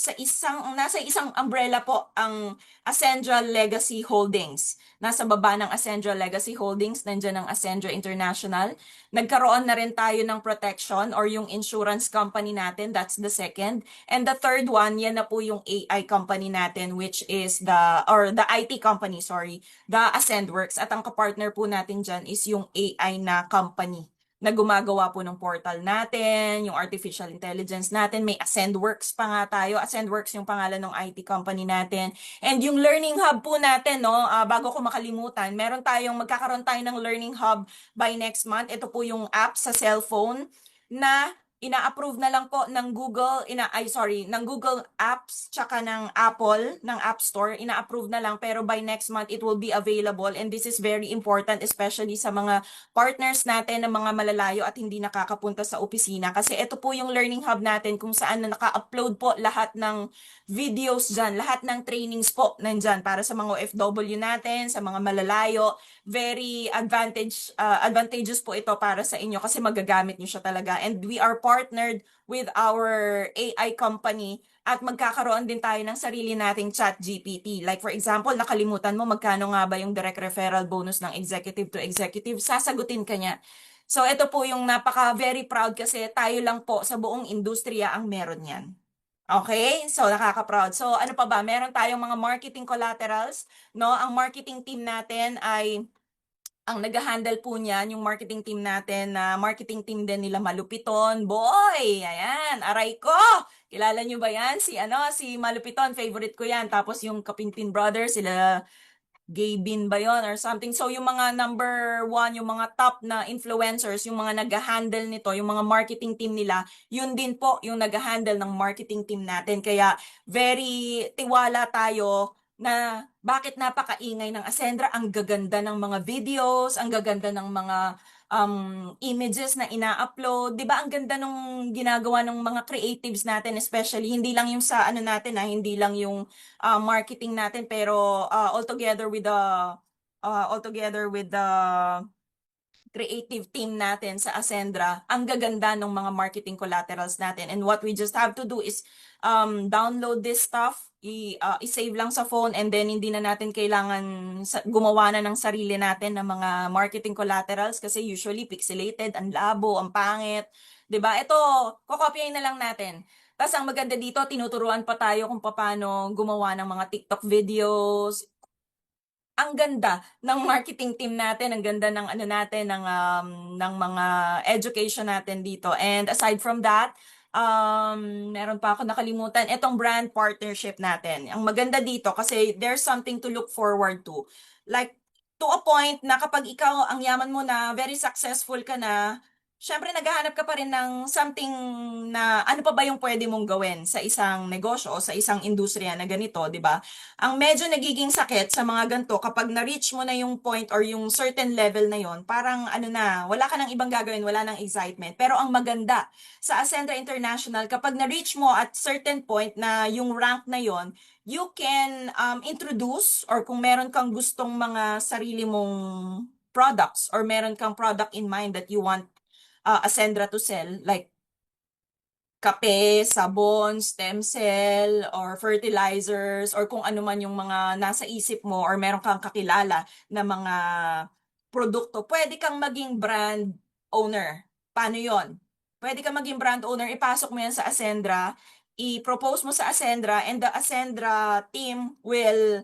Speaker 2: nasa isang umbrella po ang Ascendra Legacy Holdings. Nasa baba ng Ascendra Legacy Holdings, nandiyan ang Ascendra International. Nagkaroon na rin tayo ng protection or yung insurance company natin, that's the second. And the third one, yan na po yung AI company natin, which is the IT company, sorry, the AscendWorks. At ang kapartner po natin dyan is yung AI na company na gumagawa po ng portal natin, yung artificial intelligence natin. May AscendWorks pa nga tayo. AscendWorks yung pangalan ng IT company natin. And yung learning hub po natin, no, bago ko makalimutan, magkakaroon tayo ng learning hub by next month. Ito po yung app sa cellphone na ina-approve na lang po ng ng Google Apps tsaka ng Apple, ng App Store, ina-approve na lang, pero by next month it will be available, and this is very important especially sa mga partners natin na mga malalayo at hindi nakakapunta sa opisina, kasi ito po yung learning hub natin kung saan na naka-upload po lahat ng videos dyan, lahat ng trainings po nandyan para sa mga OFW natin, sa mga malalayo. Very advantageous po ito para sa inyo kasi magagamit nyo siya talaga. And we are partnered with our AI company at magkakaroon din tayo ng sarili nating chat GPT. Like for example, nakalimutan mo magkano nga ba yung direct referral bonus ng executive to executive, sasagutin ka niya. So ito po yung very proud kasi tayo lang po sa buong industriya ang meron yan. Okay? So, nakaka-proud. So, ano pa ba? Meron tayong mga marketing collaterals, no? Ang marketing team natin ay ang nag-handle po niyan, yung marketing team natin, na marketing team din nila Malupiton. Boy! Ayan, aray ko! Kilala nyo ba yan? Si Malupiton, favorite ko yan. Tapos yung Kapinpin Brothers, sila Gaybin ba yon or something. So yung mga number one, yung mga top na influencers, yung mga nag-handle nito, yung mga marketing team nila, yun din po yung nag-handle ng marketing team natin. Kaya very tiwala tayo na bakit napakaingay ng Ascendra. Ang gaganda ng mga videos, ang gaganda ng mga images na ina-upload. 'Di ba ang ganda nung ginagawa ng mga creatives natin, especially hindi lang yung sa ano natin, hindi lang yung marketing natin, pero all together with the creative team natin sa Ascendra, ang gaganda ng mga marketing collaterals natin. And what we just have to do is download this stuff, i-save lang sa phone, and then hindi na natin kailangan gumawa na ng sarili natin ng mga marketing collaterals kasi usually pixelated, ang labo, ang pangit. 'Di ba? Ito, kokopyahin na lang natin. Tapos ang maganda dito, tinuturuan pa tayo kung paano gumawa ng mga TikTok videos. Ang ganda ng marketing team natin, ang ganda ng ano natin, ng mga education natin dito. And aside from that, meron pa ako nakalimutan, itong brand partnership natin. Ang maganda dito kasi there's something to look forward to. Like, to a point na kapag ikaw, ang yaman mo na, very successful ka na, syempre naghahanap ka pa rin ng something na ano pa ba yung pwede mong gawin sa isang negosyo o sa isang industriya na ganito, di ba? Ang medyo nagiging sakit sa mga ganito, kapag na-reach mo na yung point or yung certain level na yon, parang ano na, wala ka nang ibang gagawin, wala nang excitement. Pero ang maganda sa Ascendra International, kapag na-reach mo at certain point na yung rank na yon, you can introduce, or kung meron kang gustong mga sarili mong products or meron kang product in mind that you want Ascendra to sell, like kape, sabon, stem cell, or fertilizers, or kung ano man yung mga nasa isip mo, or meron kang kakilala na mga produkto, pwede kang maging brand owner. Paano yon? Pwede kang maging brand owner, ipasok mo yan sa Ascendra, i-propose mo sa Ascendra, and the Ascendra team will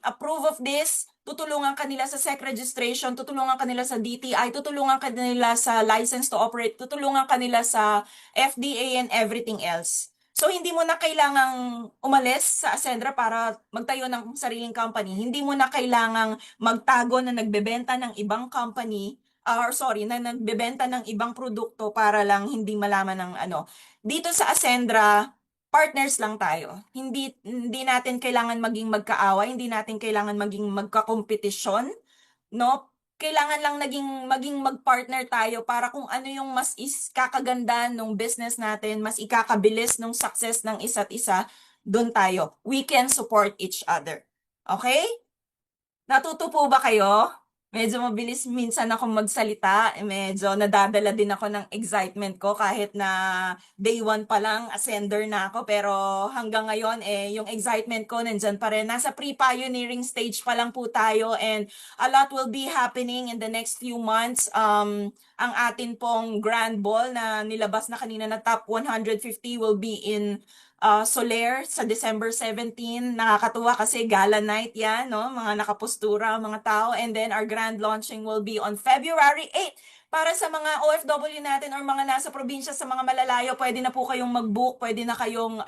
Speaker 2: approve of this. Tutulungan kanila sa SEC registration, tutulungan kanila sa DTI, tutulungan kanila sa license to operate, tutulungan kanila sa FDA and everything else. So, hindi mo na kailangang umalis sa Ascendra para magtayo ng sariling company. Hindi mo na kailangang magtago na nagbebenta ng ibang company, na nagbebenta ng ibang produkto para lang hindi malaman ng ano. Dito sa Ascendra, partners lang tayo. Hindi natin kailangan maging magkaaway, hindi natin kailangan maging magkakompetisyon, no? Kailangan lang maging magpartner tayo para kung ano yung mas kakaganda ng business natin, mas ikakabilis ng success ng isa't isa, doon tayo. We can support each other. Okay? Natuto po ba kayo? Medyo mabilis minsan akong magsalita, medyo nadadala din ako ng excitement ko kahit na day one pa lang, ascender na ako. Pero hanggang ngayon, yung excitement ko nandyan pa rin. Nasa pre-pioneering stage pa lang po tayo and a lot will be happening in the next few months. Ang atin pong grand ball na nilabas na kanina na top 150 will be in Soler sa December 17. Nakakatuwa kasi gala night yan, no? Mga nakapostura, mga tao. And then our grand launching will be on February 8. Para sa mga OFW natin or mga nasa probinsya sa mga malalayo, pwede na po kayong mag-book, pwede na kayong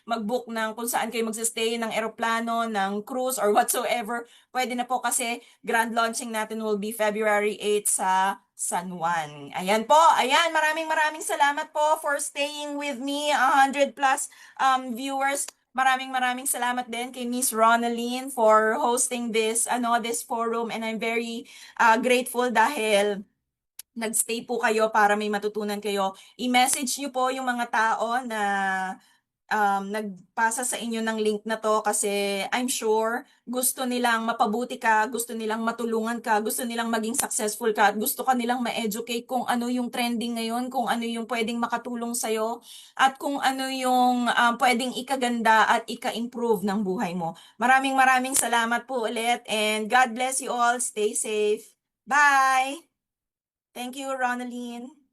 Speaker 2: mag-book ng kung saan kayo magsistay, ng eroplano, ng cruise, or whatsoever. Pwede na po kasi grand launching natin will be February 8 sa San Juan. Ayan po, ayan, maraming salamat po for staying with me, 100 plus viewers. Maraming salamat din kay Miss Ronaline for hosting this forum, and I'm very grateful dahil nagstay po kayo para may matutunan kayo. I-message niyo po yung mga tao na nagpasa sa inyo ng link na to kasi I'm sure gusto nilang mapabuti ka, gusto nilang matulungan ka, gusto nilang maging successful ka, at gusto ka nilang ma-educate kung ano yung trending ngayon, kung ano yung pwedeng makatulong sa'yo, at kung ano yung pwedeng ikaganda at ika-improve ng buhay mo. Maraming salamat po ulit, and God bless you all. Stay safe. Bye! Thank you, Ronaline.